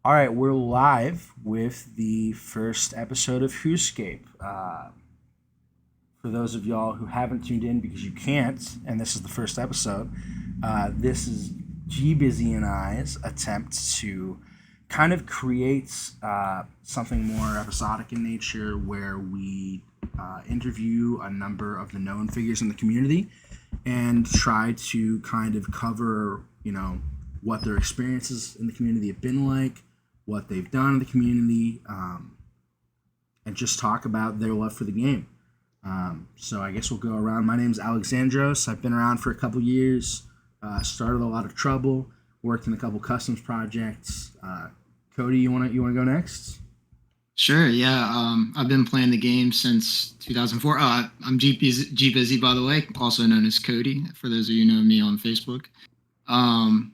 All right, we're live with the first episode of WhoScape. For those of y'all who haven't tuned in because you can't, and this is the first episode, this is G Busy and I's attempt to kind of create something more episodic in nature where we interview a number of the known figures in the community and try to kind of cover, what their experiences in the community have been like, what they've done in the community, and just talk about their love for the game. So I guess we'll go around. My name's Alexandros. I've been around for a couple years. Started a lot of trouble. Worked in a couple customs projects. Cody, you wanna go next? Sure, yeah. I've been playing the game since 2004. I'm G Busy, by the way, also known as Cody, for those of you who know me on Facebook. Um,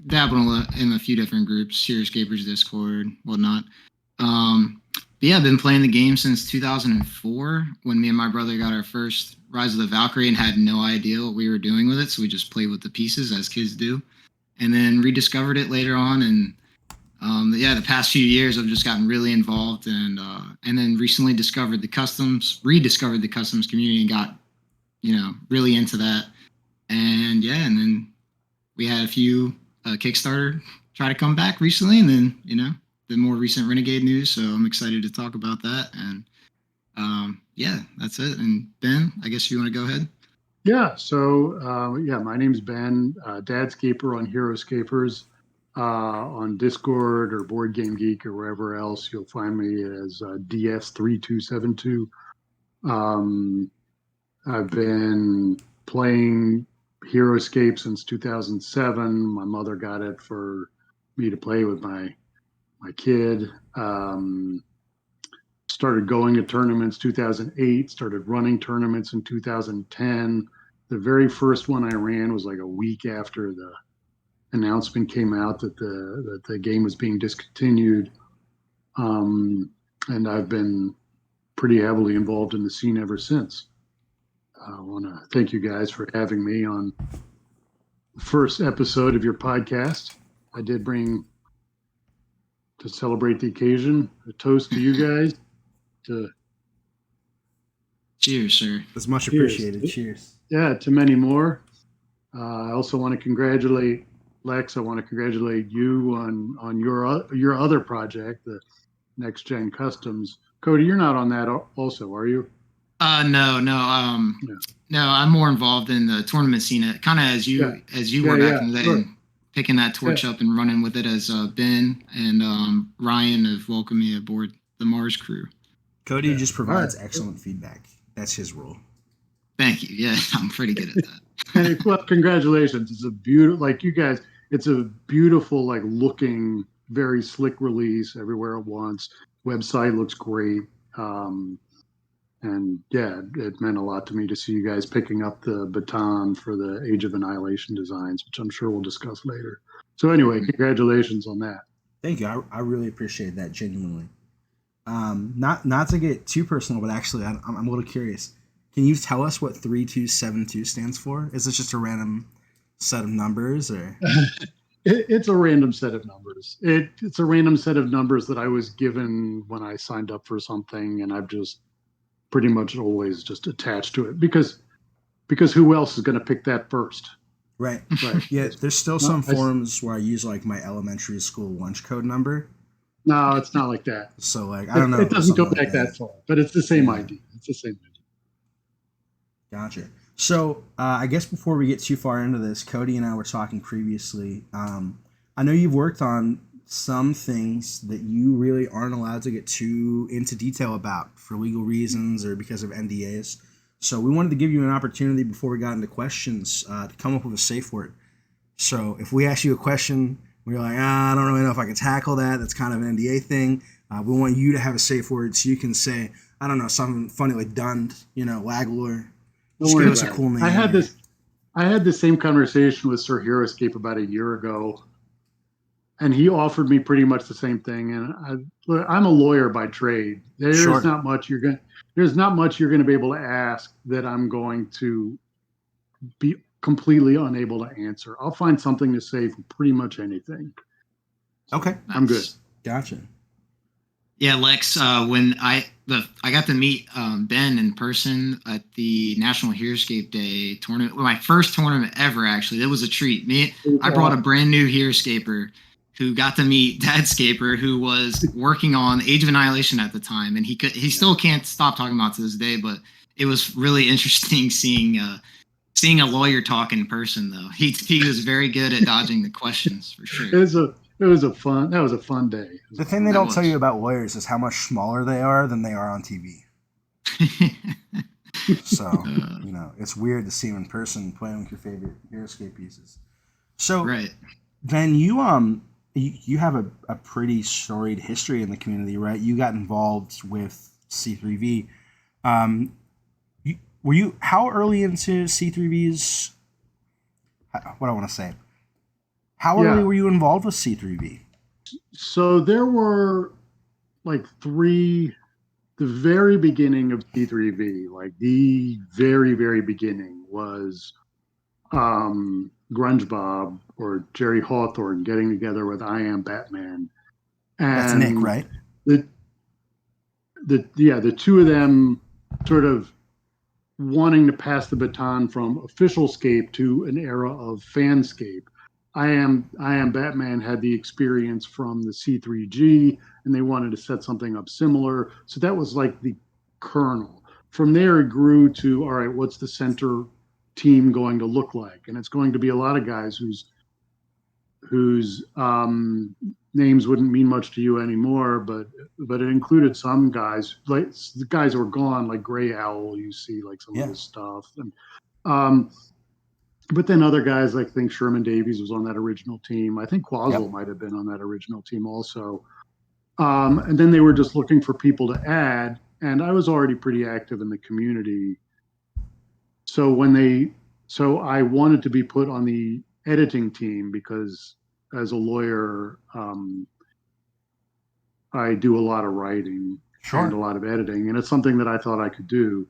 Dabbling in a few different groups, HeroScapers, Discord, whatnot. But yeah, I've been playing the game since 2004 when me and my brother got our first Rise of the Valkyrie and had no idea what we were doing with it. So we just played with the pieces as kids do, and then rediscovered it later on. And yeah, the past few years I've just gotten really involved and then recently rediscovered the customs community and got really into that. And yeah, and then we had a few Kickstarter try to come back recently, and then the more recent Renegade news. So I'm excited to talk about that. And yeah, that's it. And Ben, I guess you want to go ahead. Yeah, my name's Ben, DadScaper on HeroScapers, on Discord or Board Game Geek or wherever else. You'll find me as DS3272. Um, I've been playing HeroScape since 2007. My mother got it for me to play with my kid. Started going to tournaments 2008, started running tournaments in 2010. The very first one I ran was like a week after the announcement came out that the game was being discontinued. And I've been pretty heavily involved in the scene ever since. I want to thank you guys for having me on the first episode of your podcast. I did bring, to celebrate the occasion, a toast to you guys. To Cheers, sir. That's much cheers. appreciated. Cheers. Yeah, to many more. I also want to congratulate Lex. I want to congratulate you on your other project, the Next Gen Customs. Cody, you're not on that also, are you? No, no. No. No, I'm more involved in the tournament scene, kind of as you were back in the day, sure. and picking that torch up and running with it as Ben and Ryan have welcomed me aboard the Mars crew. Cody just provides excellent feedback. That's his role. Thank you. Yeah, I'm pretty good at that. And well, congratulations. It's a beautiful, like you guys, it's a beautiful, like looking, very slick release everywhere at once. Website looks great. And yeah, it meant a lot to me to see you guys picking up the baton for the Age of Annihilation designs, which I'm sure we'll discuss later. So anyway, congratulations on that. Thank you. I really appreciate that genuinely. Not to get too personal, but actually, I'm a little curious. Can you tell us what 3272 stands for? Is this just a random set of numbers, or? It's a random set of numbers. It's a random set of numbers that I was given when I signed up for something, and I've just pretty much always just attached to it because who else is going to pick that first? Right. Yeah, there's still some forms where I use like my elementary school lunch code number. No, it's not like that. So like I don't know. It doesn't go back that far, but it's the same idea. It's the same idea. Gotcha. So I guess before we get too far into this, Cody and I were talking previously. I know you've worked on some things that you really aren't allowed to get too into detail about for legal reasons or because of NDAs. So we wanted to give you an opportunity before we got into questions to come up with a safe word. So if we ask you a question, we're like, I don't really know if I can tackle that. That's kind of an NDA thing. We want you to have a safe word so you can say, I don't know, something funny like Dund, Laglor. Just give us a cool name. I had the same conversation with Sir HeroScape about a year ago, and he offered me pretty much the same thing. And I'm a lawyer by trade. There's not much you're going to be able to ask that I'm going to be completely unable to answer. I'll find something to say for pretty much anything. Okay, I'm good. Gotcha. Yeah, Lex. When I got to meet Ben in person at the National HeroScape Day tournament, my first tournament ever. Actually, it was a treat. I brought a brand new HeroScaper who got to meet DadScaper, who was working on Age of Annihilation at the time, and he still can't stop talking about it to this day. But it was really interesting seeing a lawyer talk in person. Though he was very good at dodging the questions for sure. That was a fun day. The thing they don't tell you about lawyers is how much smaller they are than they are on TV. So, it's weird to see them in person playing with your favorite HeroScape pieces. So, right. then you have a pretty storied history in the community, right? You got involved with C3V. Were you how early into C3V's? What I want to say. How early were you involved with C3V? So there were like the very beginning of C3V, like the very, very beginning was Grunge Bob or Jerry Hawthorne getting together with I Am Batman. And that's Nick, right? The two of them sort of wanting to pass the baton from officialscape to an era of fanscape. I am Batman had the experience from the C3G, and they wanted to set something up similar. So that was like the kernel. From there, it grew to, all right, what's the center team going to look like? And it's going to be a lot of guys whose names wouldn't mean much to you anymore, but it included some guys, like the guys who were gone, like Gray Owl. You see like some of his stuff, and but then other guys, like I think Sherman Davies was on that original team. I think Quazzle might have been on that original team also. And then they were just looking for people to add, and I was already pretty active in the community. So I wanted to be put on the editing team because as a lawyer, I do a lot of writing and a lot of editing, and it's something that I thought I could do.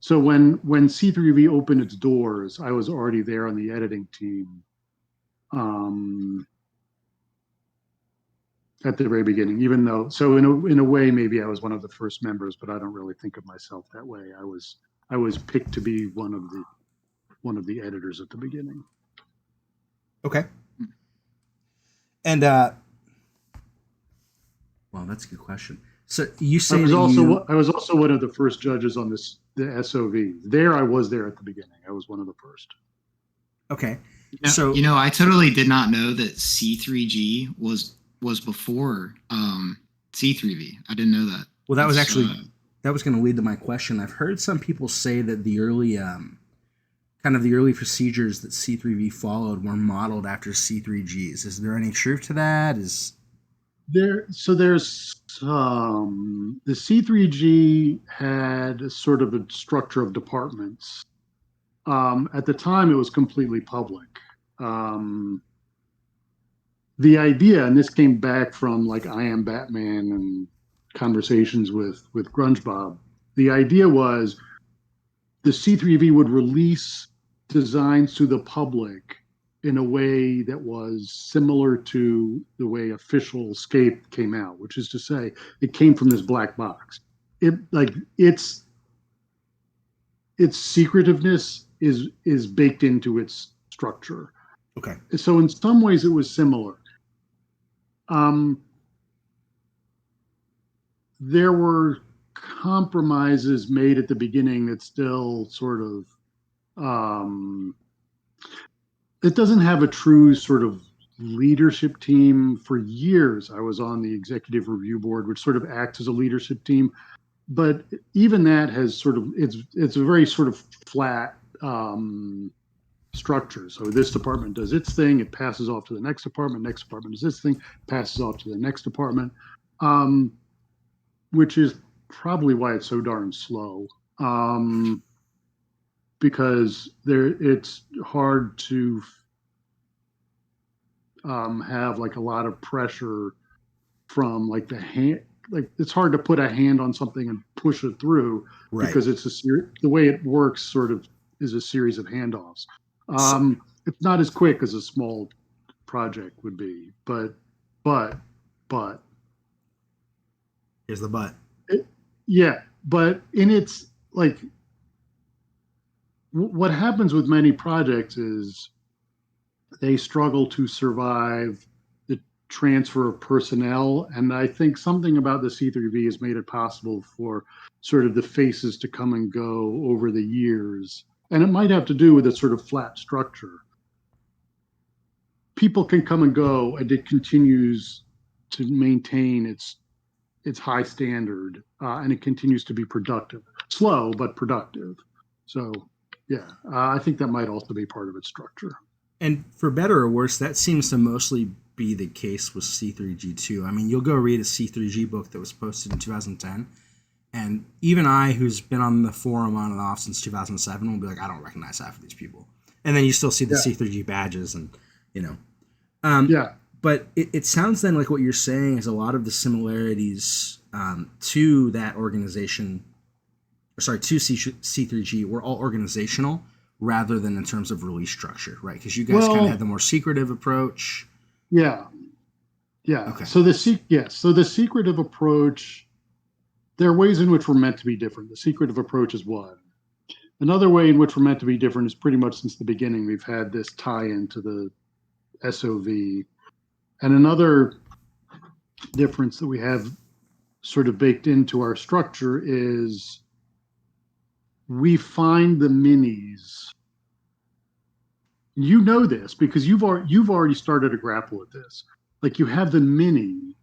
So when C3V opened its doors, I was already there on the editing team at the very beginning. Even though, so in a way, maybe I was one of the first members, but I don't really think of myself that way. I was picked to be one of the editors at the beginning. Okay. And well, that's a good question. So you say I was also one of the first judges on the SOV. I was there at the beginning. I was one of the first. Okay. So I totally did not know that C3G was before C3V. I didn't know that. Well, that was actually that was going to lead to my question. I've heard some people say that the early kind of the early procedures that C3V followed were modeled after C3G's. Is there any truth to that? There's the C3G had a sort of a structure of departments. At the time, it was completely public. The idea, and this came back from like I Am Batman and conversations with Grunge Bob. The idea was the C3V would release designs to the public in a way that was similar to the way HeroScape came out, which is to say, it came from this black box. Its secretiveness is baked into its structure. Okay. So in some ways, it was similar. There were compromises made at the beginning that still sort of it doesn't have a true sort of leadership team. For years, I was on the executive review board, which sort of acts as a leadership team. But even that has sort of it's a very sort of flat structure. So this department does its thing, it passes off to the next department. Next department does this thing, passes off to the next department, which is probably why it's so darn slow. Because it's hard to have like a lot of pressure from like the hand. Like it's hard to put a hand on something and push it through because it's the way it works sort of is a series of handoffs. It's not as quick as a small project would be, but but but Here's the but. yeah, but in its like what happens with many projects is they struggle to survive the transfer of personnel. And I think something about the C3V has made it possible for sort of the faces to come and go over the years. And it might have to do with a sort of flat structure. People can come and go, and it continues to maintain its high standard, and it continues to be productive. Slow, but productive. So, yeah, I think that might also be part of its structure. And for better or worse, that seems to mostly be the case with C3G2. I mean, you'll go read a C3G book that was posted in 2010, and even I, who's been on the forum on and off since 2007, will be like, I don't recognize half of these people. And then you still see the C3G badges, and you know. But it sounds then like what you're saying is a lot of the similarities to that organization, or sorry, to C3G, were all organizational rather than in terms of release structure, right? Because you guys kind of had the more secretive approach. Yeah. Okay. So the secretive approach, there are ways in which we're meant to be different. The secretive approach is one. Another way in which we're meant to be different is pretty much since the beginning we've had this tie-in to the SOV. And another difference that we have sort of baked into our structure is we find the minis. You know this because you've already started to grapple with this. Like you have the mini,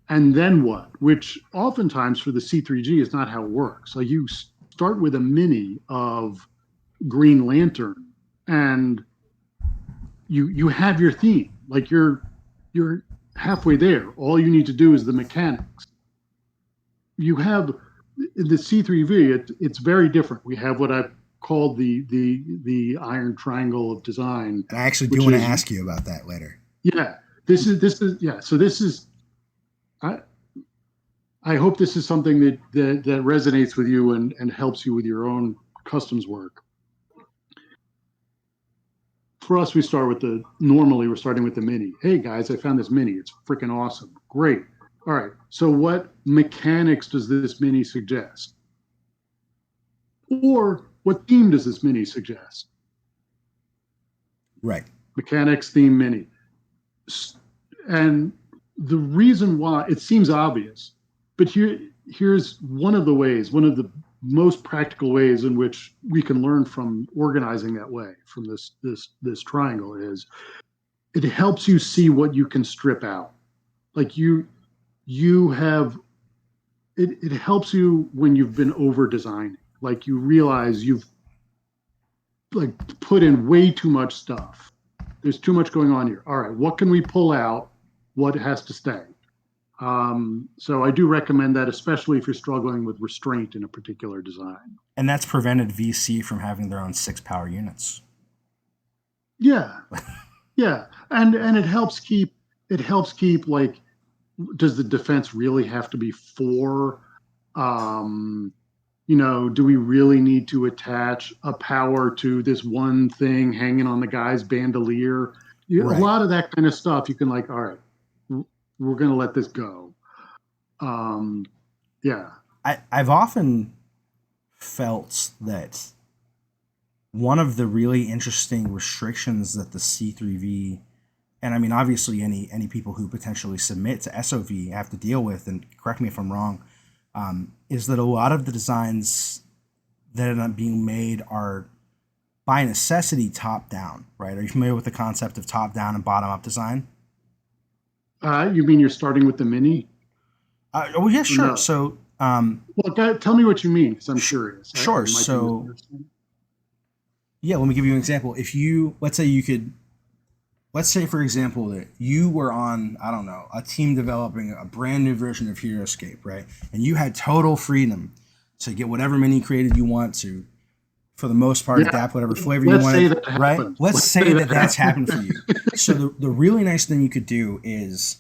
and then what? Which oftentimes for the C3G is not how it works. So you start with a mini of Green Lantern, and you have your theme. Like you're halfway there. All you need to do is the mechanics. You have in the C3V. It's very different. We have what I've called the iron triangle of design. And I actually do want to ask you about that later. Yeah, this is yeah. So this is I hope this is something that resonates with you and helps you with your own customs work. For us, normally we're starting with the mini. Hey guys, I found this mini. It's freaking awesome. Great. All right. So what mechanics does this mini suggest? Or what theme does this mini suggest? Right. Mechanics, theme, mini. And the reason why, it seems obvious, but here's one of the most practical ways in which we can learn from organizing that way, from this triangle, is it helps you see what you can strip out. Like you have, it helps you when you've been over designing. Like you realize you've like put in way too much stuff. There's too much going on here. All right, what can we pull out? What has to stay? So I do recommend that, especially if you're struggling with restraint in a particular design. And that's prevented VC from having their own 6 power units. Yeah, yeah, and it helps keep like, does the defense really have to be 4? Do we really need to attach a power to this one thing hanging on the guy's bandolier? Right. A lot of that kind of stuff, you can like, all right, we're going to let this go. Yeah. I've often felt that one of the really interesting restrictions that the C3V, and I mean, obviously any people who potentially submit to SOV have to deal with, and correct me if I'm wrong, is that a lot of the designs that end up being made are by necessity top down, right? Are you familiar with the concept of top down and bottom up design? You mean you're starting with the mini? Oh yeah, sure. No. So, well, tell me what you mean, because I'm curious. Sure. So, yeah, let me give you an example. If you, let's say for example that you were on, I don't know, a team developing a brand new version of HeroScape, right? And you had total freedom to get whatever mini created you want to, for the most part, adapt whatever flavor you want, right? Let's say that that's happened for you. So the really nice thing you could do is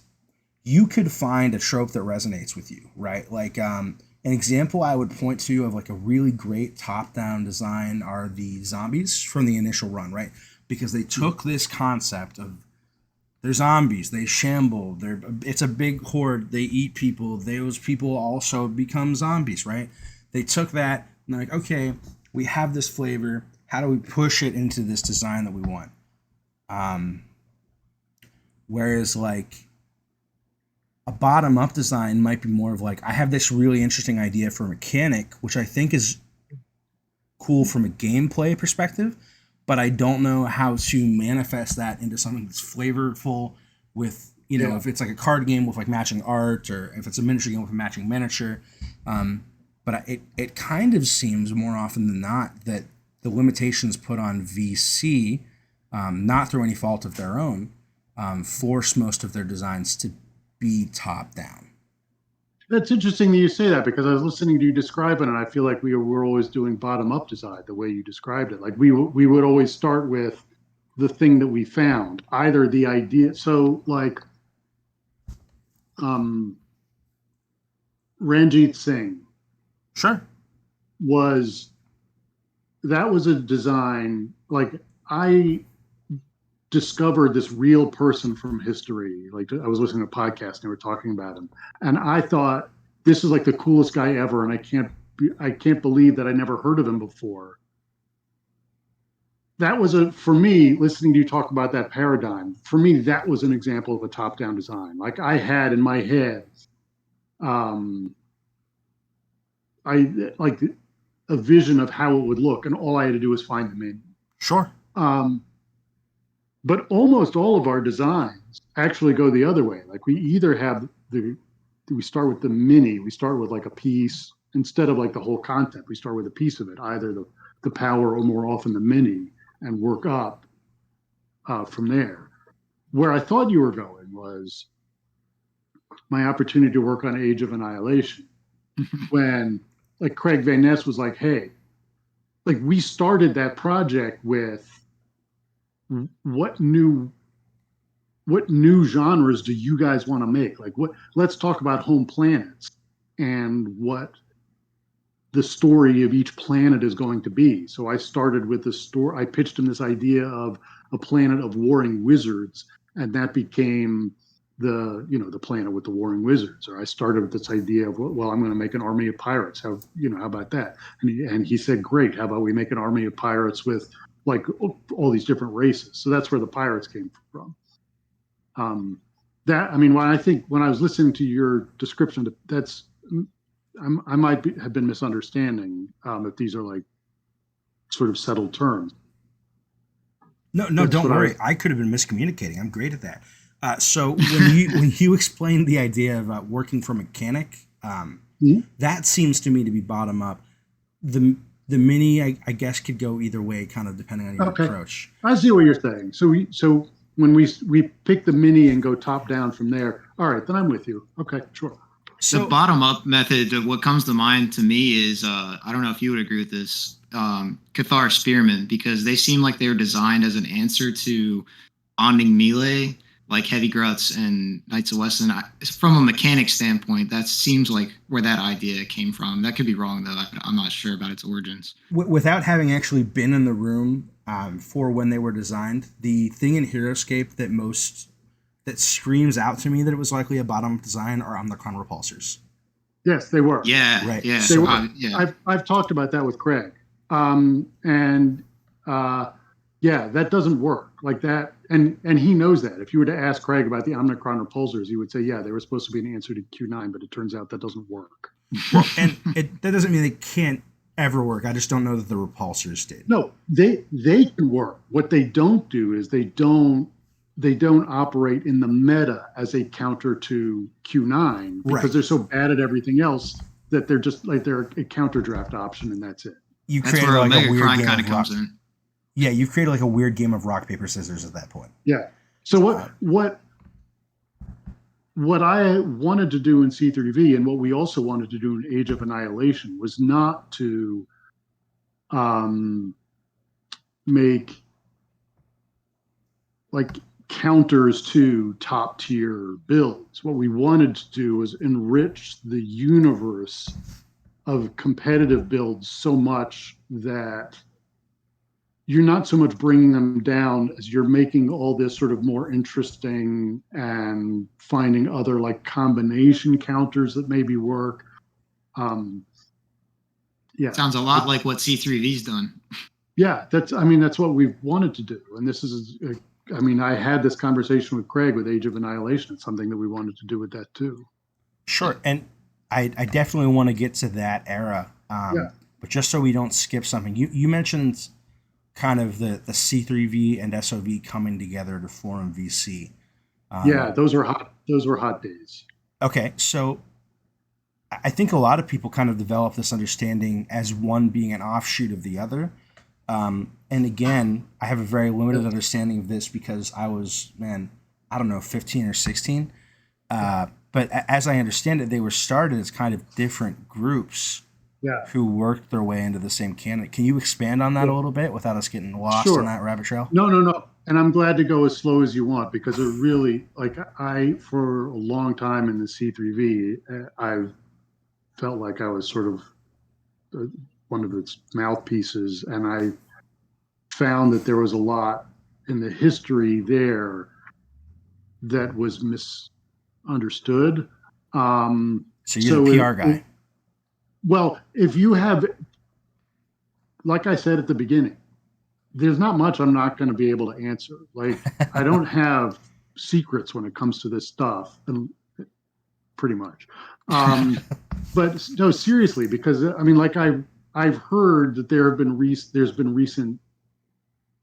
you could find a trope that resonates with you, right? Like an example I would point to of like a really great top-down design are the zombies from the initial run, right? Because they took this concept of They're zombies. They shamble. It's a big horde. They eat people. Those people also become zombies, right? They took that and they're like, okay, we have this flavor. How do we push it into this design that we want? Whereas like a bottom-up design might be more of like, I have this really interesting idea for a mechanic, which I think is cool from a gameplay perspective, but I don't know how to manifest that into something that's flavorful with, if it's like a card game with like matching art, or if it's a miniature game with a matching miniature. But it kind of seems more often than not that the limitations put on VC, not through any fault of their own, force most of their designs to be top down. That's interesting that you say that, because I was listening to you describe it, and I feel like we were always doing bottom up design the way you described it. Like we would always start with the thing that we found, either the idea. So like Ranjit Singh Sure. was a design, like I discovered this real person from history. Like I was listening to a podcast and they were talking about him, and I thought this is like the coolest guy ever, and I can't believe that I never heard of him before. That was for me, listening to you talk about that paradigm, for me that was an example of a top-down design. Like I had in my head I like a vision of how it would look, and all I had to do was find the menu. Sure. But almost all of our designs actually go the other way. Like we either have we start with the mini, we start with like a piece instead of like the whole content. We start with a piece of it, either the power or more often the mini, and work up from there. Where I thought you were going was my opportunity to work on Age of Annihilation, when like Craig Van Ness was like, hey, like we started that project with what new genres do you guys want to make? Like let's talk about home planets and what the story of each planet is going to be. So I started with the story. I pitched him this idea of a planet of warring wizards, and that became the planet with the warring wizards. Or I started with this idea of, well, I'm going to make an army of pirates. How about that? And he said, great. How about we make an army of pirates with like all these different races? So that's where the pirates came from. When I was listening to your description, I might have been misunderstanding if these are like sort of settled terms. No, don't worry. I could have been miscommunicating. I'm great at that. So when you explained the idea of working for mechanic, that seems to me to be bottom up. The mini, I guess, could go either way, kind of depending on your approach. I see what you're saying. So when we pick the mini and go top down from there, all right, then I'm with you. Okay, sure. So the bottom up method, what comes to mind to me is, I don't know if you would agree with this, Cathar Spearmen, because they seem like they were designed as an answer to bonding melee, like Heavy Gruts and Knights of Weston. From a mechanic standpoint, that seems like where that idea came from. That could be wrong, though. I'm not sure about its origins. Without having actually been in the room for when they were designed, the thing in HeroScape that screams out to me that it was likely a bottom-up design are Omnicron repulsors. Yes, they were. Yeah, right. Yeah. They were. Yeah. I've talked about that with Craig, that doesn't work like that, and he knows that. If you were to ask Craig about the Omnicron repulsors, he would say, yeah, they were supposed to be an answer to Q9, but it turns out that doesn't work. Well, and that doesn't mean they can't ever work. I just don't know that the repulsors did. No, they can work. What they don't do is they don't operate in the meta as a counter to Q9, because they're so bad at everything else that they're just like they're a counter draft option, and that's it. That's where like a weird game kind of comes in. Yeah, you've created like a weird game of rock, paper, scissors at that point. Yeah. So what I wanted to do in C3V, and what we also wanted to do in Age of Annihilation, was not to make like counters to top tier builds. What we wanted to do was enrich the universe of competitive builds so much that you're not so much bringing them down as you're making all this sort of more interesting and finding other like combination counters that maybe work. Um, yeah, Sounds a lot like what C3V's done. yeah, that's what we've wanted to do. And this is, I had this conversation with Craig with Age of Annihilation. It's something that we wanted to do with that too. Sure. And I definitely want to get to that era. Yeah. But just so we don't skip something, you mentioned kind of the C3V and SOV coming together to form VC. Yeah, those were hot days. Okay, so I think a lot of people kind of develop this understanding as one being an offshoot of the other. And again, I have a very limited understanding of this because I was, I don't know, 15 or 16. But as I understand it, they were started as kind of different groups who worked their way into the same candidate. Can you expand on that a little bit without us getting lost on that rabbit trail? No. And I'm glad to go as slow as you want because it really, for a long time in the C3V, I've felt like I was sort of one of its mouthpieces. And I found that there was a lot in the history there that was misunderstood. So you're the PR guy. Well, if you have, like I said at the beginning, there's not much I'm not going to be able to answer. Like, I don't have secrets when it comes to this stuff, and pretty much. But no, seriously, because I've heard that there's been recent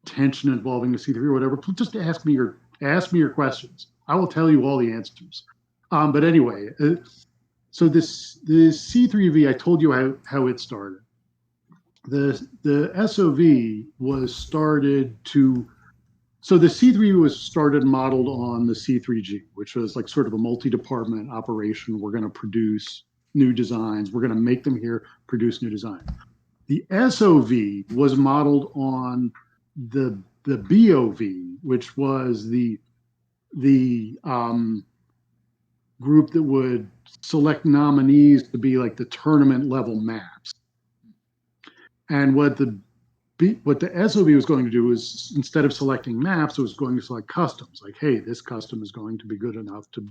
tension involving the C3 or whatever. Just ask me your questions. I will tell you all the answers. But anyway, so the C3V, I told you how it started. The SOV was started to, so the C3 was started modeled on the C3G, which was like sort of a multi-department operation. We're going to produce new designs. We're going to make them here, produce new designs. The SOV was modeled on the BOV, which was the group that would select nominees to be like the tournament level maps. And what the SOV was going to do is, instead of selecting maps, it was going to select customs. Like, hey, this custom is going to be good enough to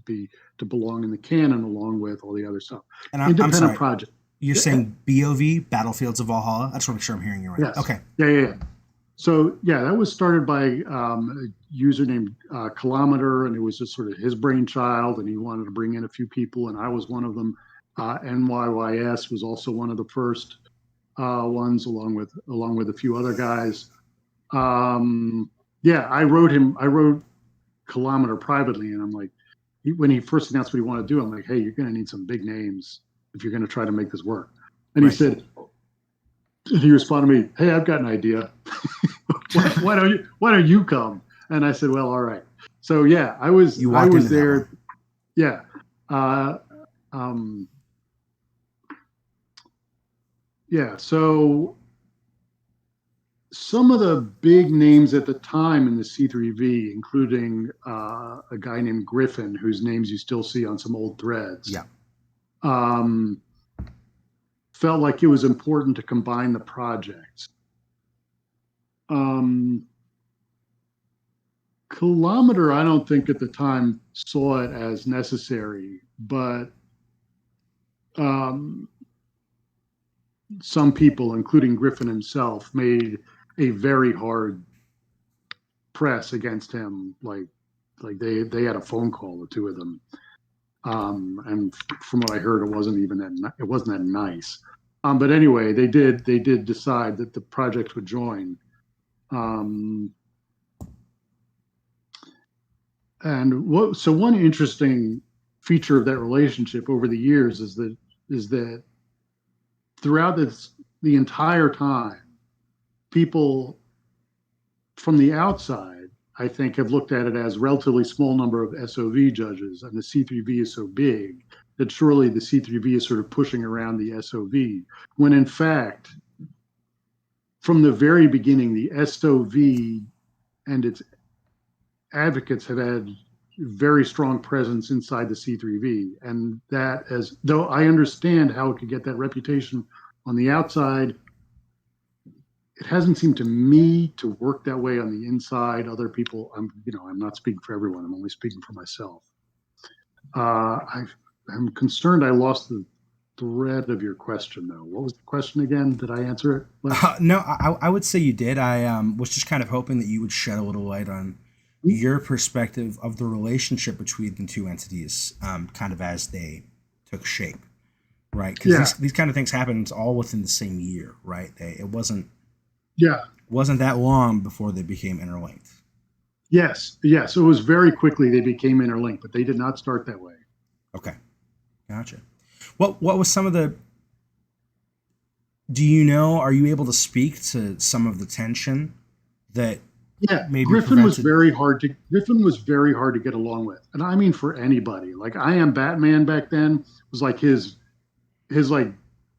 belong in the canon along with all the other stuff. And Independent I'm sorry, project. You're saying BOV, Battlefields of Valhalla? I just want to make sure I'm hearing you right. Yes. Okay. Yeah. So that was started by a user named Kilometer, and it was just sort of his brainchild, and he wanted to bring in a few people, and I was one of them. NYYS was also one of the first ones, along with a few other guys. I wrote Kilometer privately, and I'm like, when he first announced what he wanted to do, I'm like, hey, you're going to need some big names if you're going to try to make this work. And right. He said, and he responded to me, hey, I've got an idea. why don't you come? And I said, well, all right. So yeah, I was there. Yeah. So some of the big names at the time in the C3V, including a guy named Griffin, whose names you still see on some old threads. Yeah. Felt like it was important to combine the projects. Kilometer, I don't think at the time saw it as necessary, but some people, including Griffin himself, made a very hard press against him. Like they had a phone call, the two of them. And from what I heard, it wasn't that nice. But anyway, they did decide that the project would join. So one interesting feature of that relationship over the years is that throughout the entire time, people from the outside, I think, have looked at it as a relatively small number of SOV judges, and the C3V is so big that surely the C3V is sort of pushing around the SOV, when in fact, from the very beginning, the SOV and its advocates have had very strong presence inside the C3V. And that, as though I understand how it could get that reputation on the outside, it hasn't seemed to me to work that way on the inside. Other people, I'm not speaking for everyone. I'm only speaking for myself. I'm concerned I lost the thread of your question, though. What was the question again? Did I answer it? No, I would say you did. I was just kind of hoping that you would shed a little light on your perspective of the relationship between the two entities, kind of as they took shape, right? Because these kind of things happened all within the same year, right? It wasn't that long before they became interlinked. Yes. It was very quickly they became interlinked, but they did not start that way. Okay, gotcha. What was some of the? Do you know? Are you able to speak to some of the tension that? Yeah, maybe Griffin was prevented- Griffin was very hard to get along with, and I mean for anybody. Like I Am Batman back then was like his like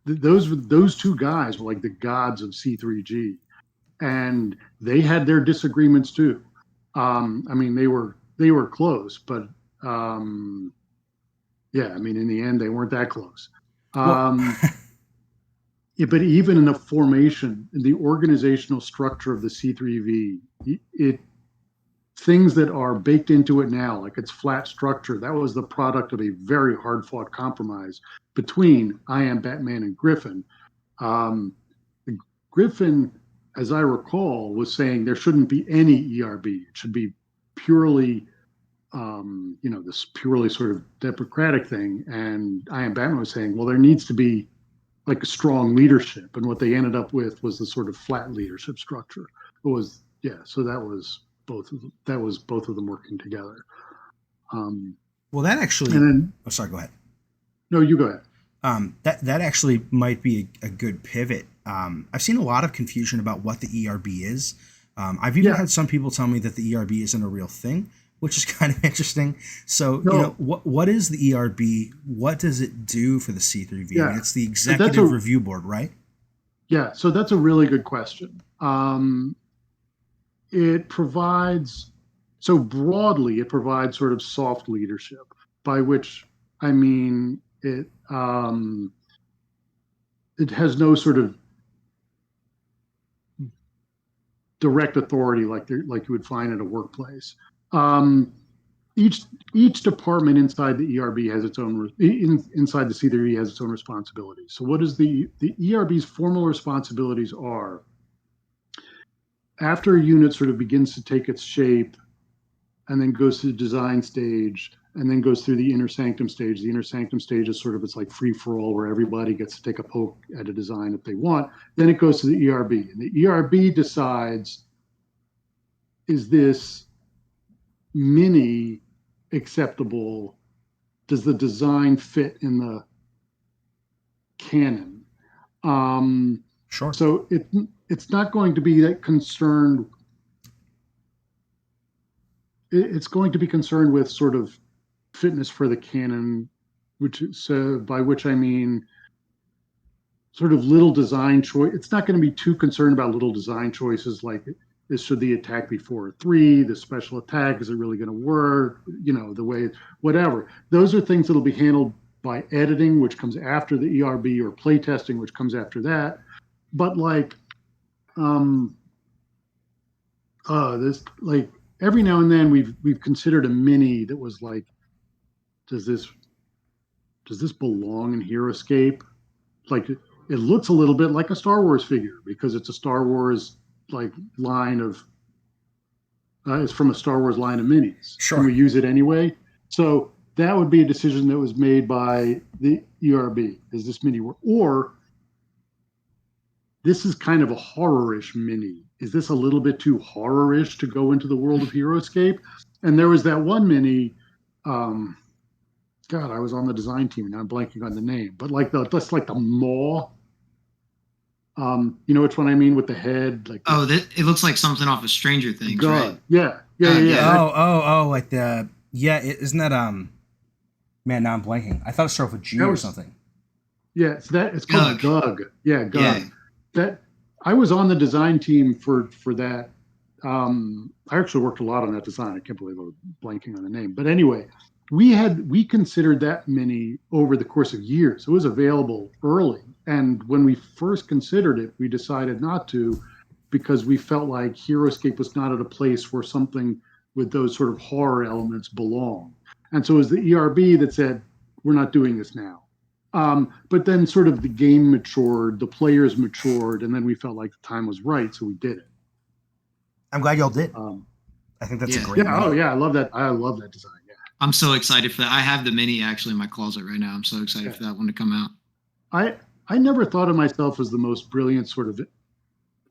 those two guys were like the gods of C3G, and they had their disagreements too. I mean they were close, but yeah, I mean in the end they weren't that close. Well, Yeah, but even in the formation, in the organizational structure of the C3V, it things that are baked into it now, like its flat structure, that was the product of a very hard fought compromise between I Am Batman and Griffin. Um, Griffin, as I recall, was saying there shouldn't be any ERB. It should be purely, this purely sort of democratic thing. And I Am Batman was saying, well, there needs to be like a strong leadership. And what they ended up with was the sort of flat leadership structure. It was, yeah, so that was both of them working together. well, that actually. And then, oh, sorry. Go ahead. no, you go ahead. That actually might be a good pivot. I've seen a lot of confusion about what the ERB is. I've even had some people tell me that the ERB isn't a real thing, which is kind of interesting. So, what is the ERB? What does it do for the C3V? Yeah. I mean, it's the executive review board, right? Yeah, so that's a really good question. It provides, so broadly, it provides sort of soft leadership, by which I mean it has no sort of direct authority like you would find at a workplace. Um, each department inside the ERB has its own inside the C3E has its own responsibilities. So what is the ERB's formal responsibilities are after a unit sort of begins to take its shape and then goes to the design stage and then goes through the inner sanctum stage. The inner sanctum stage is sort of it's like free for all where everybody gets to take a poke at a design if they want. Then it goes to the ERB, and the ERB decides, is this mini acceptable? Does the design fit in the canon? Sure. So it's not going to be that concerned. It's going to be concerned with sort of fitness for the canon, by which I mean sort of little design choice. It's not going to be too concerned about little design choices like this should the attack be 4 or 3, the special attack, is it really going to work? The way, whatever. Those are things that'll be handled by editing, which comes after the ERB, or playtesting, which comes after that. But this every now and then we've considered a mini that was like, does this belong in HeroScape? Like it looks a little bit like a Star Wars figure because it's a Star Wars line of it's from a Star Wars line of minis. Sure. Can we use it anyway? So that would be a decision that was made by the ERB. Is this mini work? Or this is kind of a horror-ish mini. Is this a little bit too horror-ish to go into the world of HeroScape? And there was that one mini. God, I was on the design team and I'm blanking on the name, but that's like the maw. You know which one I mean with the head? It looks like something off of Stranger Things, God. right? Yeah. Like the isn't that man? Now I'm blanking. I thought it started with G or something. Yeah, it's called Gug. Yeah, Gug. Yeah. That I was on the design team for that. I actually worked a lot on that design. I can't believe I was blanking on the name. But anyway, we considered that mini over the course of years. It was available early, and when we first considered it, we decided not to because we felt like HeroScape was not at a place where something with those sort of horror elements belong. And so it was the ERB that said, we're not doing this now. But then sort of the game matured, the players matured, and then we felt like the time was right, so we did it. I'm glad y'all did. I think that's a great yeah. Oh yeah, I love that. I love that design. Yeah. I'm so excited for that. I have the mini actually in my closet right now. I'm so excited for that one to come out. I never thought of myself as the most brilliant sort of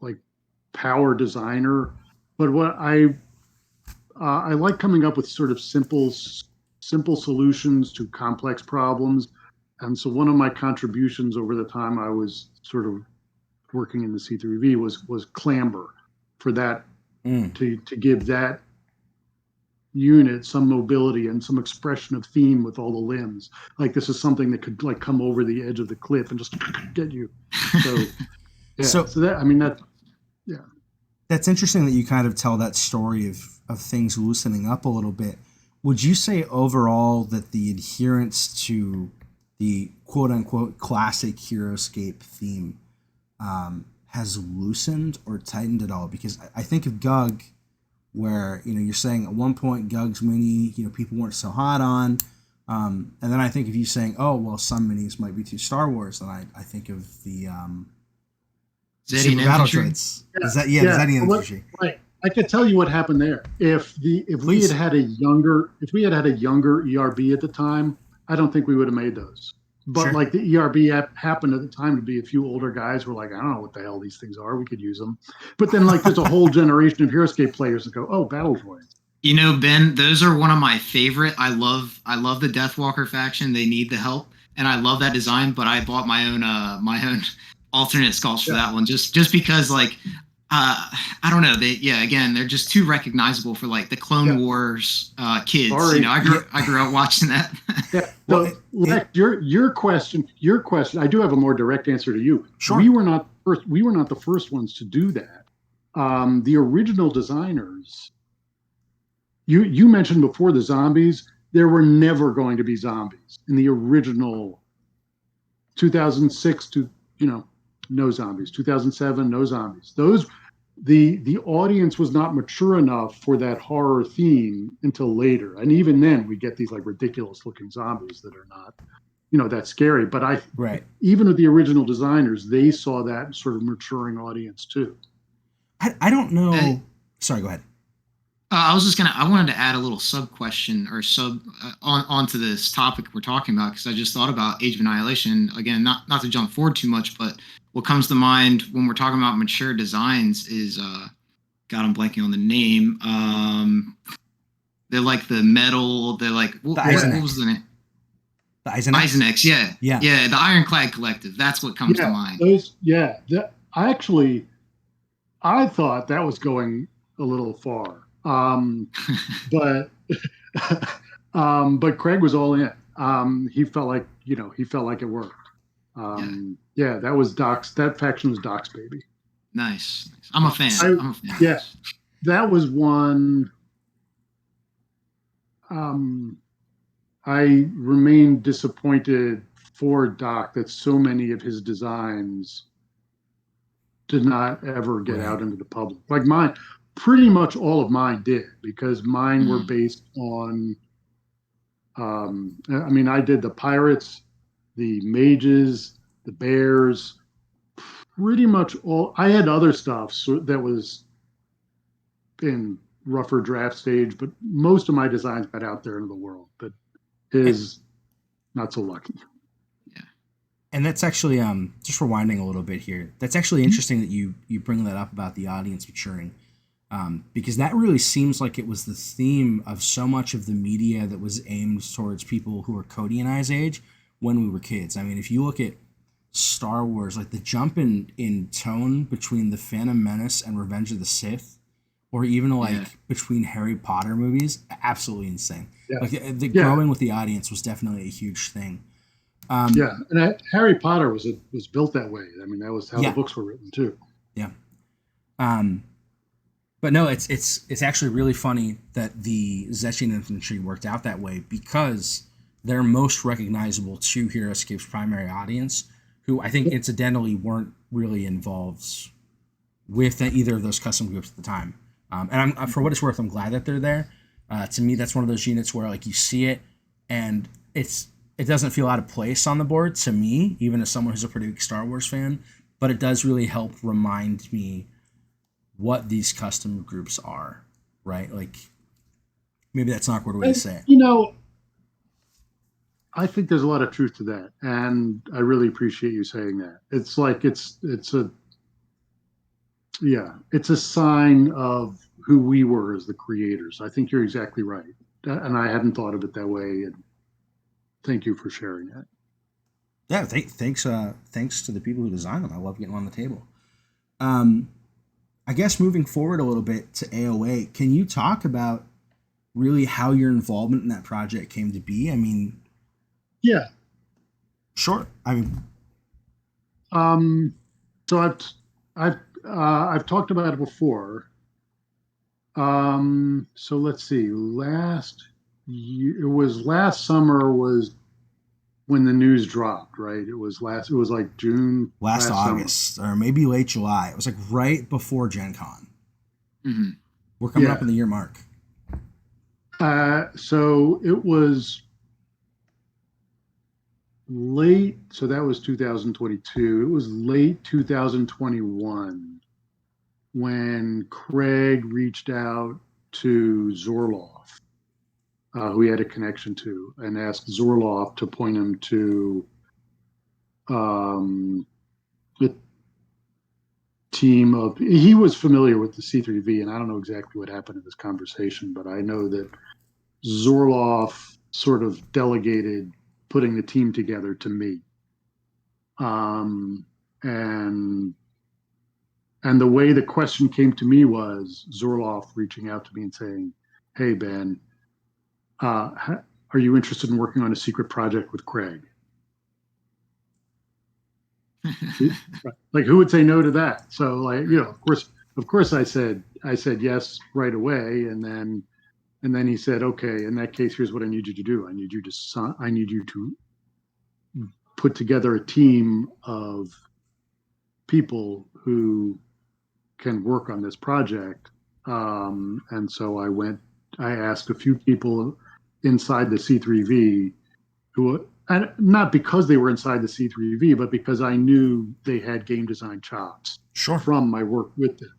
like power designer, but what I like coming up with sort of simple solutions to complex problems. And so one of my contributions over the time I was sort of working in the C3V was clamber for that to give that unit some mobility and some expression of theme with all the limbs. Like this is something that could like come over the edge of the cliff and just get you. So yeah. So that, I mean, that's interesting that you kind of tell that story of things loosening up a little bit. Would you say overall that the adherence to the quote unquote classic HeroScape theme has loosened or tightened at all? Because I think of Gug, where, you know, you're saying at one point Gug's mini, you know, people weren't so hot on. And then I think of you saying, oh, well, some minis might be too Star Wars. And I think of the Zedian Infantry. The Zedian Infantry. Right. I could tell you what happened there. If we had a younger ERB at the time, I don't think we would have made those. But sure. Like the ERB happened at the time to be a few older guys who were like, I don't know what the hell these things are. We could use them. But then like there's a whole generation of HeroScape players that go, oh, battle droids. You know, Ben, those are one of my favorite. I love the Deathwalker faction. They need the help, and I love that design. But I bought my own alternate sculpts for that one, just because like. I don't know. They're just too recognizable for like the Clone Wars kids. Sorry. You know, I grew up watching that. Yeah. Well, Lex, your question. I do have a more direct answer to you. Sure. We were not the first ones to do that. The original designers. You mentioned before the zombies. There were never going to be zombies in the original 2006 to no zombies. 2007, no zombies. The audience was not mature enough for that horror theme until later. And even then we get these like ridiculous looking zombies that are not, that scary. But even with the original designers, they saw that sort of maturing audience too. I don't know. Sorry, go ahead. I wanted to add a little sub question or onto this topic we're talking about, because I just thought about Age of Annihilation. Again, not to jump forward too much, but what comes to mind when we're talking about mature designs is, God, I'm blanking on the name. They're like the metal. They're like what was the name? The Eisenex. Yeah. The Ironclad Collective. That's what comes to mind. I thought that was going a little far. But Craig was all in. He felt like it worked. That was Doc's. That faction was Doc's baby. Nice. I'm a fan. Yeah, that was one. I remain disappointed for Doc that so many of his designs did not ever get out into the public. Like mine, pretty much all of mine did, because mine were based on. I did the pirates, the mages, the bears, pretty much all. I had other stuff that was in rougher draft stage, but most of my designs got out there into the world. But his, not so lucky. Yeah. And that's actually just rewinding a little bit here. That's actually interesting that you bring that up about the audience maturing. Because that really seems like it was the theme of so much of the media that was aimed towards people who were Cody and I's age when we were kids. I mean, if you look at Star Wars, like the jump in tone between The Phantom Menace and Revenge of the Sith, or even between Harry Potter movies, absolutely insane. Yeah. Like the growing with the audience was definitely a huge thing. And Harry Potter was built that way. I mean, that was how the books were written too. Yeah. But no, it's actually really funny that the Zedian Infantry worked out that way, because they're most recognizable to HeroScape's primary audience, who I think incidentally weren't really involved with either of those custom groups at the time. And I'm, for what it's worth, I'm glad that they're there. To me, that's one of those units where like you see it and it doesn't feel out of place on the board to me, even as someone who's a pretty big Star Wars fan, but it does really help remind me what these custom groups are, right? Like maybe that's an awkward way to say it. You know, I think there's a lot of truth to that, and I really appreciate you saying that. It's like it's a sign of who we were as the creators. I think you're exactly right, and I hadn't thought of it that way. And thank you for sharing that. Yeah, thanks to the people who designed them. I love getting them on the table. I guess moving forward a little bit to AOA, can you talk about really how your involvement in that project came to be? I mean, Yeah. sure. I mean, So I've talked about it before. So let's see. Last summer was when the news dropped, right? It was like June last summer. August or maybe late July. It was like right before Gen Con. Mm-hmm. We're coming Yeah. up in the year mark. So it was late. So that was 2022. It was late 2021 when Craig reached out to Zorloff, who he had a connection to, and asked Zorloff to point him to the team of. He was familiar with the C3V, and I don't know exactly what happened in this conversation, but I know that Zorloff sort of delegated putting the team together to me. And the way the question came to me was Zorloff reaching out to me and saying, "Hey Ben, are you interested in working on a secret project with Craig?" Like, who would say no to that? So, like, of course, I said yes right away, and then he said, "Okay, in that case, here's what I need you to do. I need you to put together a team of people who can work on this project." And so I asked a few people inside the C3V who, and not because they were inside the C3V, but because I knew they had game design chops from my work with them.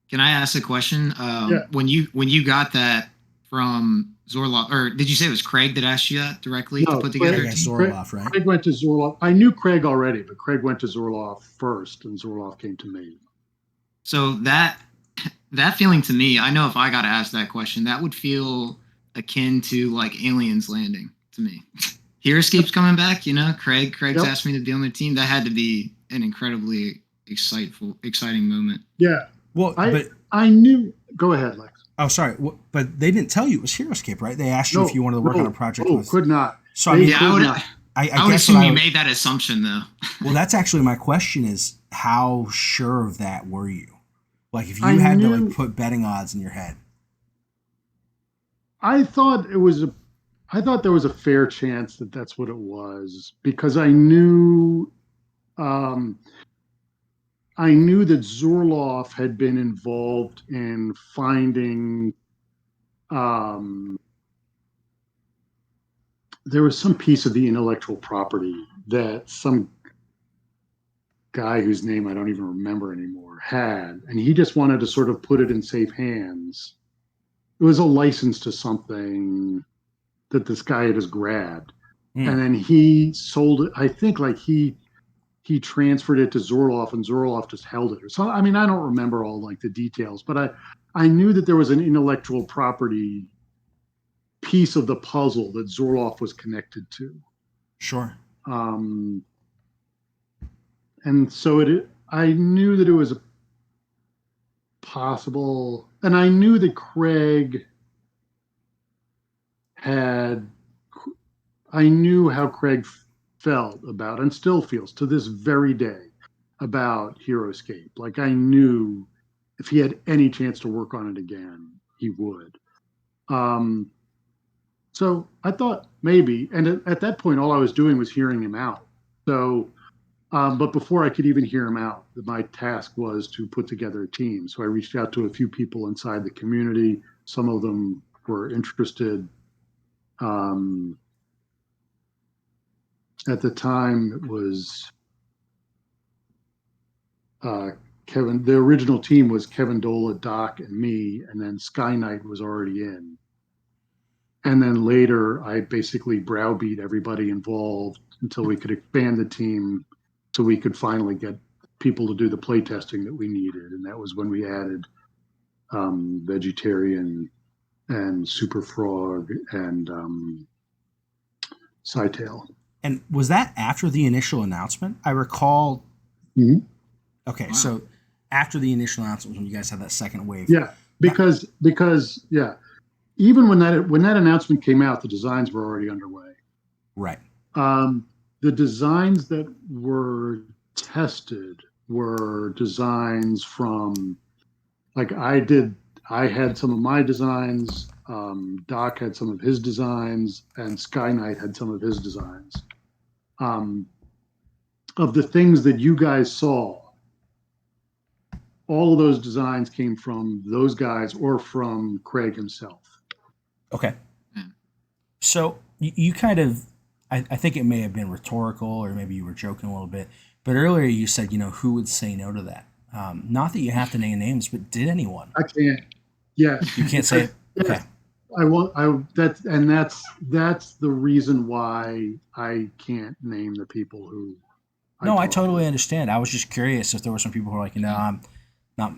Can I ask a question? Yeah. When you got that from Zorloff, or did you say it was Craig that asked you that directly to put together? Zorloff, right? Craig went to Zorloff. I knew Craig already, but Craig went to Zorloff first, and Zorloff came to me. So that feeling to me, I know if I got to ask that question, that would feel akin to like aliens landing to me. HeroScape's coming back, Craig's asked me to be on the team. That had to be an incredibly exciting moment. Yeah. Well, I knew. Go ahead, Lex. Oh, sorry. But they didn't tell you it was HeroScape, right? They asked you if you wanted to work on a project. Could not. So I mean, I would assume you made that assumption, though. Well, that's actually my question: is how sure of that were you? Like, if you had to like put betting odds in your head. I thought there was a fair chance that that's what it was, because I knew that Zorloff had been involved in finding there was some piece of the intellectual property that some guy whose name I don't even remember anymore had, and he just wanted to sort of put it in safe hands. It was a license to something that this guy had just grabbed. And then he sold it. I think like he transferred it to Zorloff, and Zorloff just held it. So, I mean, I don't remember all like the details, but I knew that there was an intellectual property piece of the puzzle that Zorloff was connected to. Sure. And so I knew that it was possible, and I knew that I knew how Craig felt about, and still feels to this very day, about HeroScape. Like, I knew if he had any chance to work on it again, he would. So I thought maybe, and at that point, all I was doing was hearing him out. So But before I could even hear him out, my task was to put together a team. So I reached out to a few people inside the community. Some of them were interested. Um, at the time, it was Kevin. The original team was Kevin Dola, Doc, and me, and then Sky Knight was already in. And then later, I basically browbeat everybody involved until we could expand the team so we could finally get people to do the play testing that we needed. And that was when we added Vegetarian and Super Frog and Cytail. And was that after the initial announcement? I recall. Mm-hmm. Okay, Wow. so after the initial announcement, when you guys had that second wave. Yeah, because yeah, even when that announcement came out, the designs were already underway. Right. The designs that were tested were designs from, like I had some of my designs, Doc had some of his designs, and Sky Knight had some of his designs. Of the things that you guys saw, all of those designs came from those guys or from Craig himself. Okay. So you kind of, I think it may have been rhetorical, or maybe you were joking a little bit, but earlier you said, who would say no to that? Not that you have to name names, but did anyone? I can't. Yes. You can't say it? Okay. I won't. That's the reason why I can't name the people who. No, I totally understand. I was just curious if there were some people who are like, I'm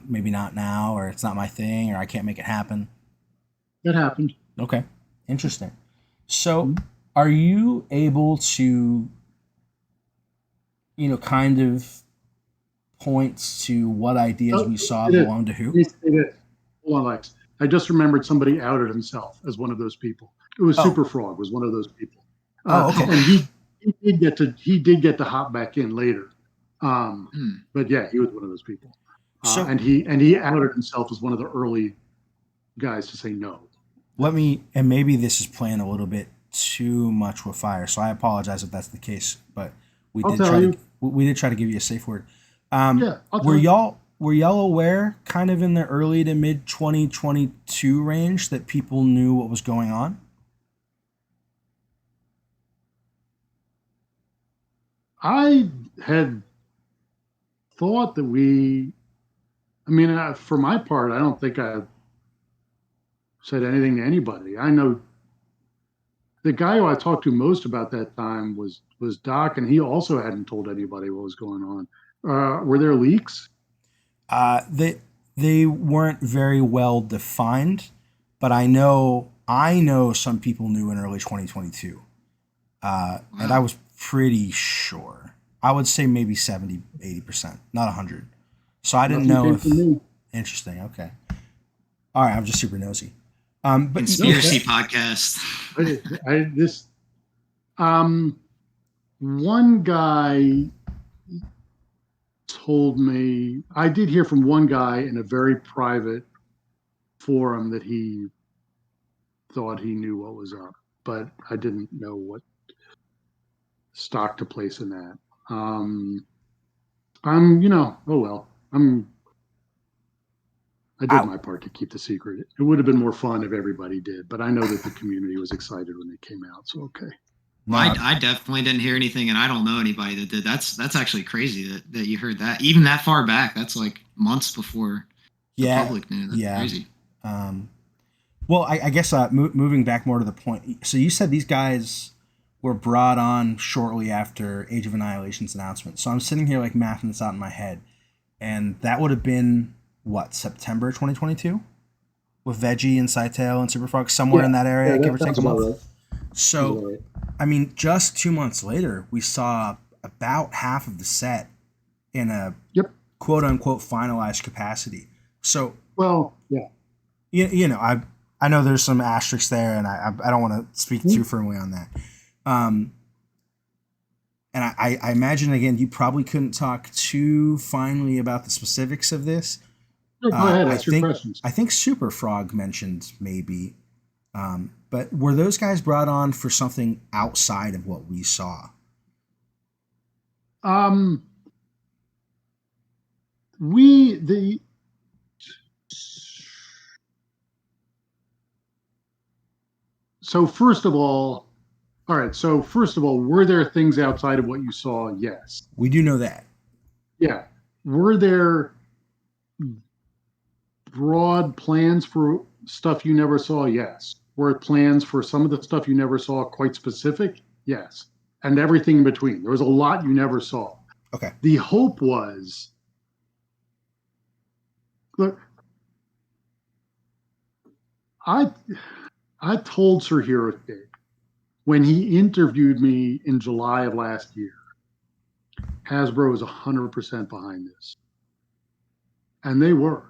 maybe not now, or it's not my thing, or I can't make it happen. That happened. Okay. Interesting. So are you able to, kind of point to what ideas we saw belong to who? Hold on, Lex. I just remembered somebody outed himself as one of those people. It was Super Frog was one of those people. Okay. And he did get to hop back in later. But yeah, he was one of those people. And he outed himself as one of the early guys to say no. And maybe this is playing a little bit too much with fire, so I apologize if that's the case, but we did try to give you a safe word. Were y'all aware, kind of in the early to mid 2022 range, that people knew what was going on? I had thought that for my part, I don't think I said anything to anybody. I know the guy who I talked to most about that time was Doc, and he also hadn't told anybody what was going on. Were there leaks? They weren't very well defined, but I know some people knew in early 2022, and I was pretty sure. I would say maybe 70, 80%, not 100. So I didn't know if. Interesting. Okay. All right. I'm just super nosy. But Conspiracy podcast. One guy told me, I did hear from one guy in a very private forum that he thought he knew what was up, but I didn't know what stock to place in that. I did my part to keep the secret. It would have been more fun if everybody did, but I know that the community was excited when they came out. So, okay. Well, I definitely didn't hear anything, and I don't know anybody that did. That's actually crazy that you heard that. Even that far back, that's like months before the public knew. That's crazy. Well, I guess moving back more to the point. So you said these guys were brought on shortly after Age of Annihilation's announcement. So I'm sitting here like mathing this out in my head, and that would have been what, September 2022, with Veggie and Cytail and Superfrog, somewhere in that area, give or take a month. Right. So, right. I mean, just 2 months later, we saw about half of the set in a quote unquote finalized capacity. So, well, yeah, I know there's some asterisks there, and I don't want to speak too firmly on that. And I imagine, again, you probably couldn't talk too finely about the specifics of this. No, go ahead, ask your questions. I think Super Frog mentioned maybe, but were those guys brought on for something outside of what we saw? Um, we the so first of all right. So first of all, were there things outside of what you saw? Yes. We do know that. Yeah. Were there broad plans for stuff you never saw? Yes. Were plans for some of the stuff you never saw quite specific? Yes. And everything in between. There was a lot you never saw. Okay. The hope was, look, I I told Sir HeroScape when he interviewed me in July of last year, Hasbro is 100% behind this. And they were.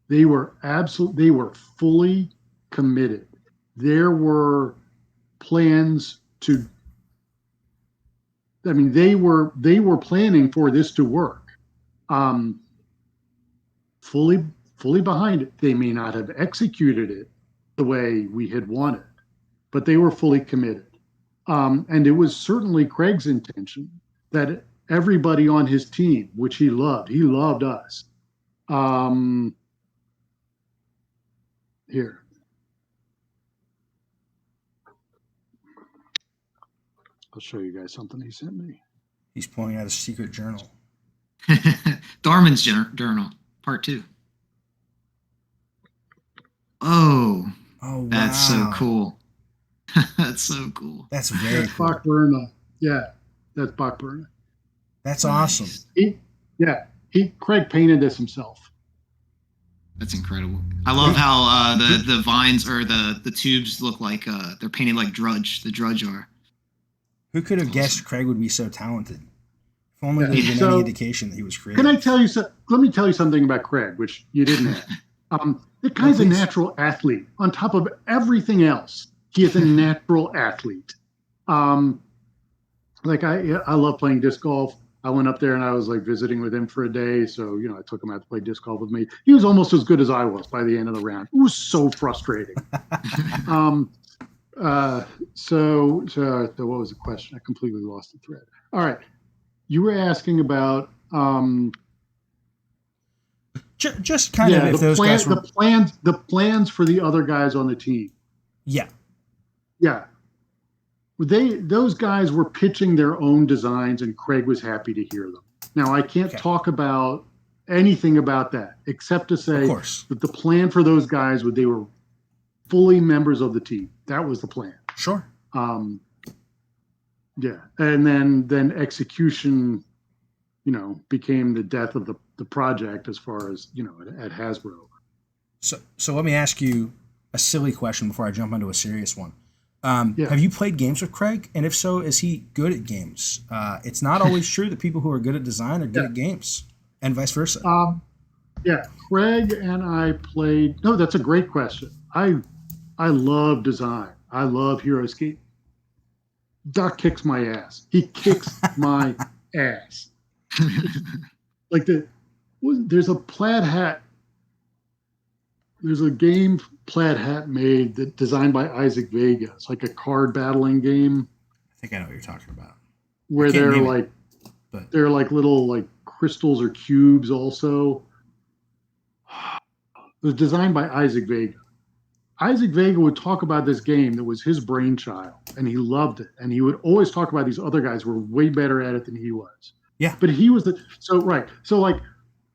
They were fully committed. There were plans to, I mean, they were planning for this to work. Um, fully fully behind it. They may not have executed it the way we had wanted, but they were fully committed. And it was certainly Craig's intention that everybody on his team, which he loved us. Here, I'll show you guys something he sent me. He's pulling out a secret journal. Darman's journal, part 2. Oh, Oh, wow. that's so cool. That's so cool. That's very That's cool. Bach Burna. Yeah, that's Bach Burna. That's Nice. awesome. Craig painted this himself. That's incredible. I love how the vines or the tubes look like they're painted like the drudge are. Who could have Awesome. guessed Craig would be so talented? If only Yeah. there had been So- any indication that he was creative. Can I tell you something? Let me tell you something about Craig, which you didn't have. The guy's a please. natural athlete. On top of everything else, he is a natural athlete. Like I love playing disc golf. I went up there and I was like visiting with him for a day. So, I took him out to play disc golf with me. He was almost as good as I was by the end of the round. It was so frustrating. So what was the question? I completely lost the thread. All right. You were asking about, just kind of if those guys were. the plans for the other guys on the team. Yeah. Yeah. Those guys were pitching their own designs, and Craig was happy to hear them. Now, I can't talk about anything about that except to say Of course. that the plan for those guys was they were fully members of the team. That was the plan. Sure. Yeah, and then execution, became the death of the project as far as at Hasbro. So let me ask you a silly question before I jump onto a serious one. Have you played games with Craig? And if so, is he good at games? It's not always true that people who are good at design are good at games, and vice versa. Yeah, Craig and I played. No, that's a great question. I love design. I love HeroScape. Doc kicks my ass. He kicks my ass. Like there's a plaid hat. There's a game Plaid Hat made that designed by Isaac Vega. It's like a card battling game I think I know what you're talking about. where can't they're name it, like but- they're like little like crystals or cubes also. It was designed by Isaac Vega. Isaac Vega would talk about this game that was his brainchild, and he loved it. And he would always talk about these other guys who were way better at it than he was. Yeah. But he was so like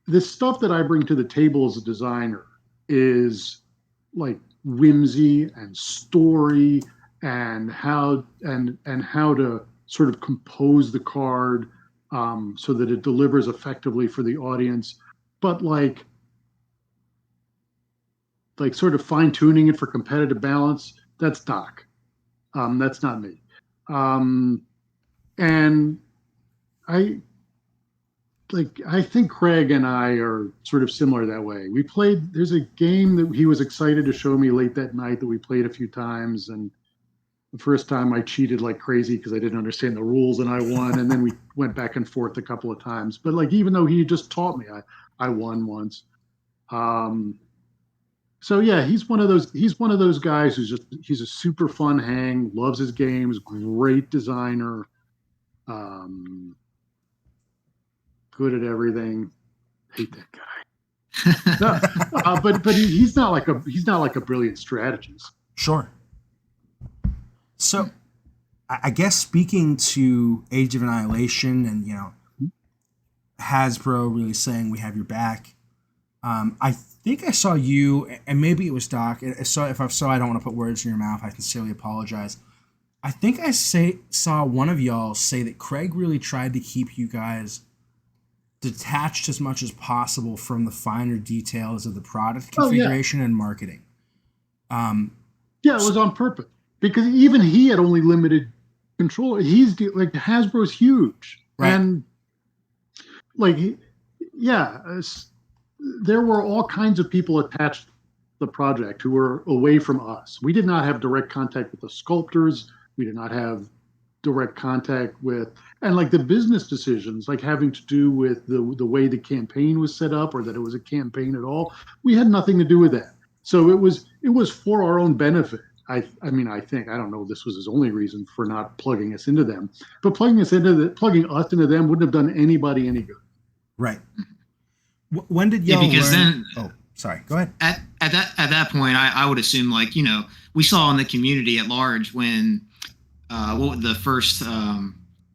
the stuff that I bring to the table as a designer is like whimsy and story and how to sort of compose the card so that it delivers effectively for the audience, but like sort of fine tuning it for competitive balance. That's Doc. That's not me. And I think Craig and I are sort of similar that way. There's a game that he was excited to show me late that night that we played a few times. And the first time I cheated like crazy because I didn't understand the rules and I won. And then we went back and forth a couple of times. But like, even though he just taught me, I won once. So yeah, he's one of those guys he's a super fun hang, loves his games, great designer. good at everything. Hate that guy. No, but he's not like a brilliant strategist. Sure. So, I guess speaking to Age of Annihilation and Hasbro really saying we have your back. I think I saw you, and maybe it was Doc. So if I don't want to put words in your mouth, I sincerely apologize. I think I saw one of y'all say that Craig really tried to keep you guys detached as much as possible from the finer details of the product configuration and marketing. Yeah, it was on purpose because even he had only limited control. He's like Hasbro's huge, right. And like, there were all kinds of people attached to the project who were away from us. We did not have direct contact with the sculptors. We did not have direct contact with, and like the business decisions, like having to do with the way the campaign was set up or that it was a campaign at all. We had nothing to do with that. So it was for our own benefit. I think, I don't know if this was his only reason for not plugging us into them, but plugging us into them wouldn't have done anybody any good. Right. When did y'all because learn? Then, sorry. Go ahead. At that point, I would assume we saw in the community at large when the first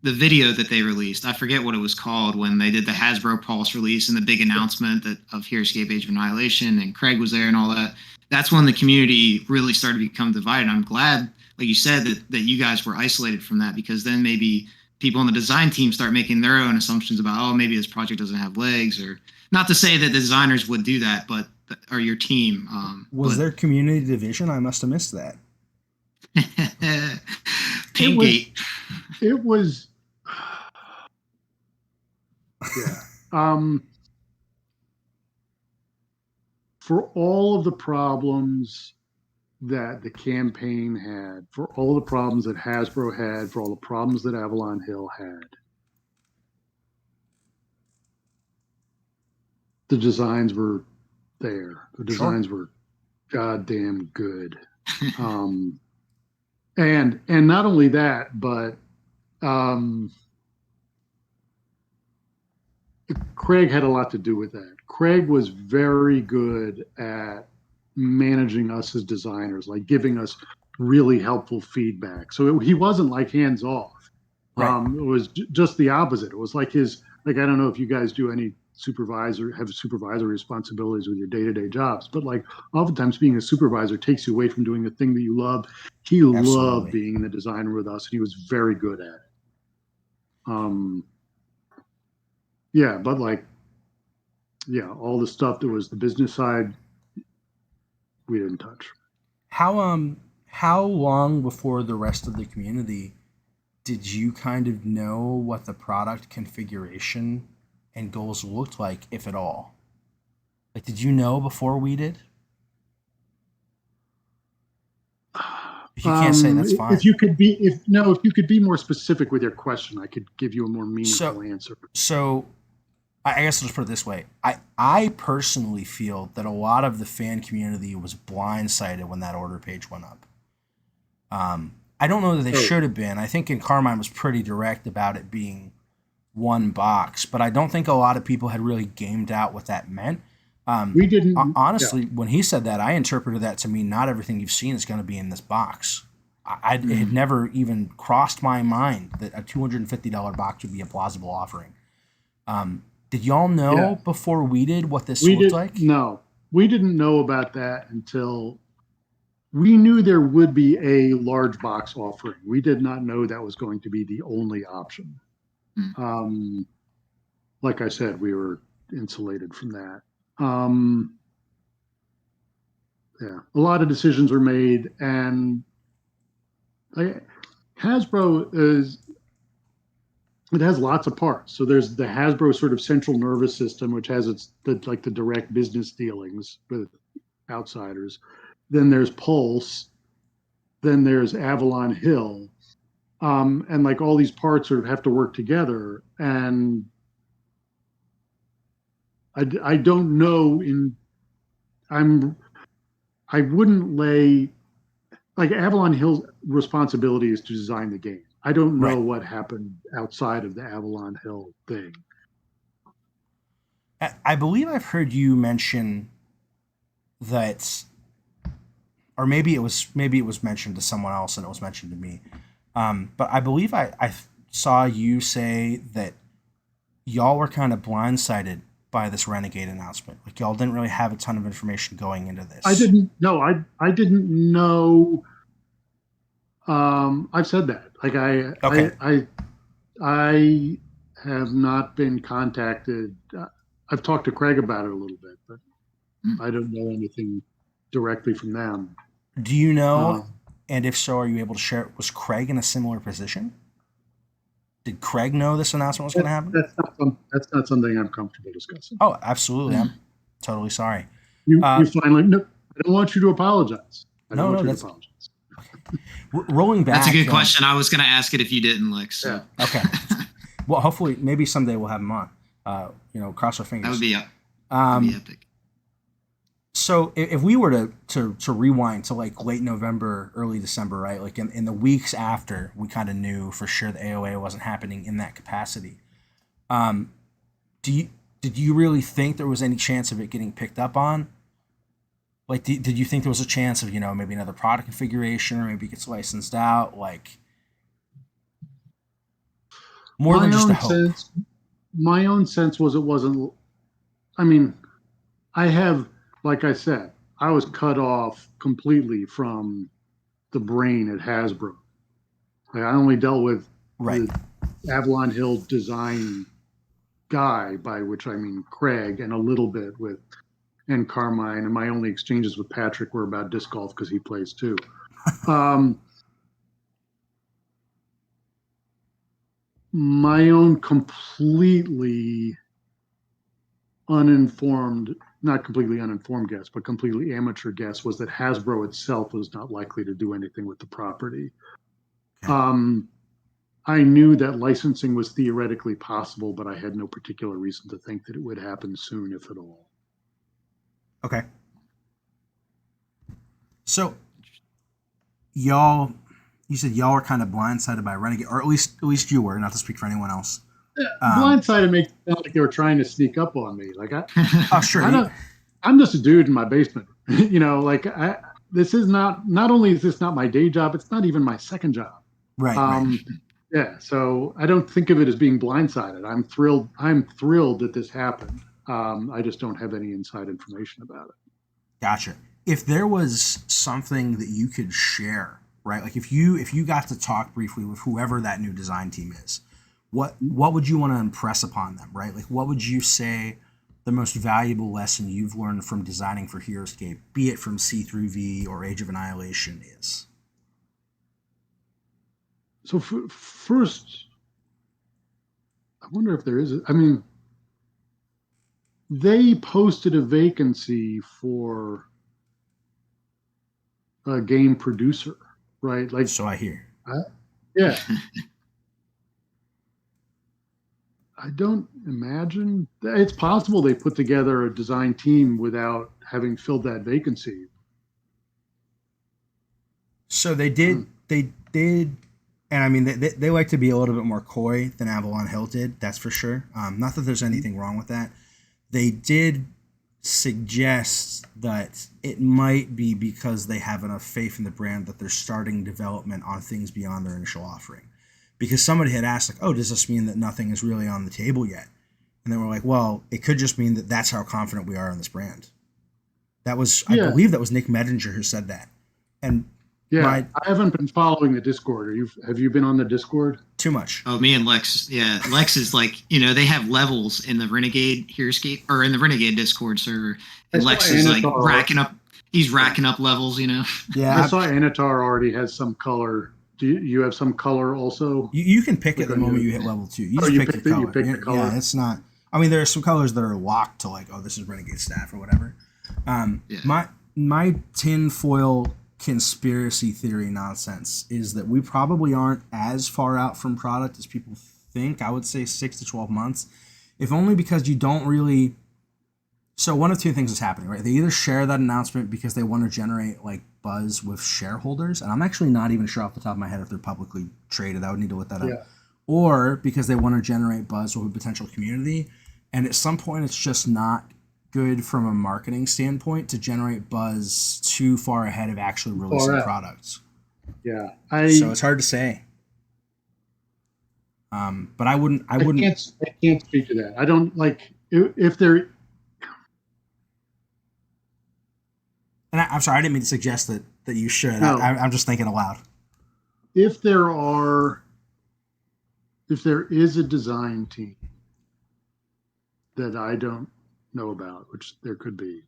the video that they released. I forget what it was called when they did the Hasbro Pulse release and the big announcement of HeroScape Age of Annihilation and Craig was there and all that. That's when the community really started to become divided. I'm glad, like you said, that you guys were isolated from that because then maybe people on the design team start making their own assumptions about, maybe this project doesn't have legs, or not to say that the designers would do that, but or your team. Was there community division? I must have missed that. Pinkgate. It was yeah. For all of the problems that the campaign had, for all the problems that Hasbro had, for all the problems that Avalon Hill had, the designs were there. The designs were goddamn good. And not only that, but Craig had a lot to do with that. Craig was very good at managing us as designers, like giving us really helpful feedback. So he wasn't like hands off. Right. It was just the opposite. It was like I don't know if you guys do any have supervisory responsibilities with your day-to-day jobs, but like oftentimes being a supervisor takes you away from doing the thing that you love. He loved being the designer with us, and he was very good at it. But all the stuff that was the business side, we didn't touch. How long before the rest of the community did you kind of know what the product configuration and goals looked like, if at all? Like, did you know before we did? If you can't say, that's fine. If you could be more specific with your question, I could give you a more meaningful answer. So I guess I'll just put it this way. I personally feel that a lot of the fan community was blindsided when that order page went up. I don't know that they should have been. I think Carmine was pretty direct about it being one box, but I don't think a lot of people had really gamed out what that meant. We didn't. Honestly, when he said that, I interpreted that to mean not everything you've seen is going to be in this box. It had never even crossed my mind that a $250 box would be a plausible offering. Did y'all know before we did what this looked like? No, we didn't know about that until we knew there would be a large box offering. We did not know that was going to be the only option. Like I said, we were insulated from that. A lot of decisions were made, and Hasbro it has lots of parts. So there's the Hasbro sort of central nervous system, which has the direct business dealings with outsiders. Then there's Pulse. Then there's Avalon Hill. And like all these parts sort of have to work together. And I don't know I wouldn't lay, like Avalon Hill's responsibility is to design the game. I don't know what happened outside of the Avalon Hill thing. I believe I've heard you mention that, or maybe it was mentioned to someone else and it was mentioned to me. But I believe I saw you say that y'all were kind of blindsided by this Renegade announcement. Like y'all didn't really have a ton of information going into this. I didn't. No, I didn't know. I've said that. Like Okay. I have not been contacted. I've talked to Craig about it a little bit, but I don't know anything directly from them. Do you know? And if so, are you able to share? Was Craig in a similar position? Did Craig know this announcement was going to happen? That's not something I'm comfortable discussing. Oh, absolutely. I'm totally sorry. You finally. No, I don't want you to apologize. I don't want you to apologize. Rolling back. That's a good question. I was going to ask it if you didn't, Lex. So. Yeah. Okay. Well, hopefully, maybe someday we'll have him on. Cross our fingers. That'd be epic. So if we were to rewind to like late November, early December, right? Like in the weeks after, we kind of knew for sure the AOA wasn't happening in that capacity. Did you really think there was any chance of it getting picked up on? Like, did you think there was a chance of, maybe another product configuration or maybe it gets licensed out? Like, more than just a hope. My own sense was it wasn't. I mean, like I said, I was cut off completely from the brain at Hasbro. Like, I only dealt with the Avalon Hill design guy, by which I mean Craig, and a little bit with and Carmine, and my only exchanges with Patrick were about disc golf because he plays too. My own completely uninformed, not completely uninformed guess, but completely amateur guess was that Hasbro itself was not likely to do anything with the property. I knew that licensing was theoretically possible, but I had no particular reason to think that it would happen soon, if at all. Okay. So, you said y'all were kind of blindsided by Renegade, or at least you were, not to speak for anyone else. Blindsided makes it sound like they were trying to sneak up on me. Like sure. I'm just a dude in my basement. This is not only is this not my day job, it's not even my second job. Right. Yeah. So I don't think of it as being blindsided. I'm thrilled that this happened. I just don't have any inside information about it. Gotcha. If there was something that you could share, right? Like if you got to talk briefly with whoever that new design team is, what would you want to impress upon them, right? Like what would you say the most valuable lesson you've learned from designing for HeroScape, be it from C through V or Age of Annihilation, is? So first, I wonder if there is. I mean, they posted a vacancy for a game producer, right? Like, so I hear. Yeah. I don't imagine it's possible they put together a design team without having filled that vacancy. So they did, and I mean, they like to be a little bit more coy than Avalon Hill did, that's for sure. Not that there's anything wrong with that. They did suggest that it might be because they have enough faith in the brand that they're starting development on things beyond their initial offering. Because somebody had asked, like, oh, does this mean that nothing is really on the table yet? And they were like, well, it could just mean that that's how confident we are in this brand. That was, I believe that was Nick Medinger who said that. And I haven't been following the Discord. Have you been on the Discord? Too much. Oh, me and Lex. Yeah, Lex is like, they have levels in the Renegade HeroScape or in the Renegade Discord server. And Lex is like racking up levels, Yeah. I saw Anatar already has some color. Do you have some color also? You can pick it the moment you hit level 2. You just pick the color. You pick the color. Yeah, it's not. I mean, there are some colors that are locked to like, oh, this is Renegade staff or whatever. My tinfoil conspiracy theory nonsense is that we probably aren't as far out from product as people think. I would say 6 to 12 months, if only because you don't really. So one of two things is happening, right? They either share that announcement because they want to generate like buzz with shareholders, and I'm actually not even sure off the top of my head if they're publicly traded. I would need to look that up. Or because they want to generate buzz with a potential community. And at some point, it's just not good from a marketing standpoint to generate buzz too far ahead of actually releasing products. Yeah, so it's hard to say. But I wouldn't. I can't speak to that. I don't like if they're. And I'm sorry, I didn't mean to suggest that you should. No. I'm just thinking aloud. If there is a design team that I don't know about, which there could be,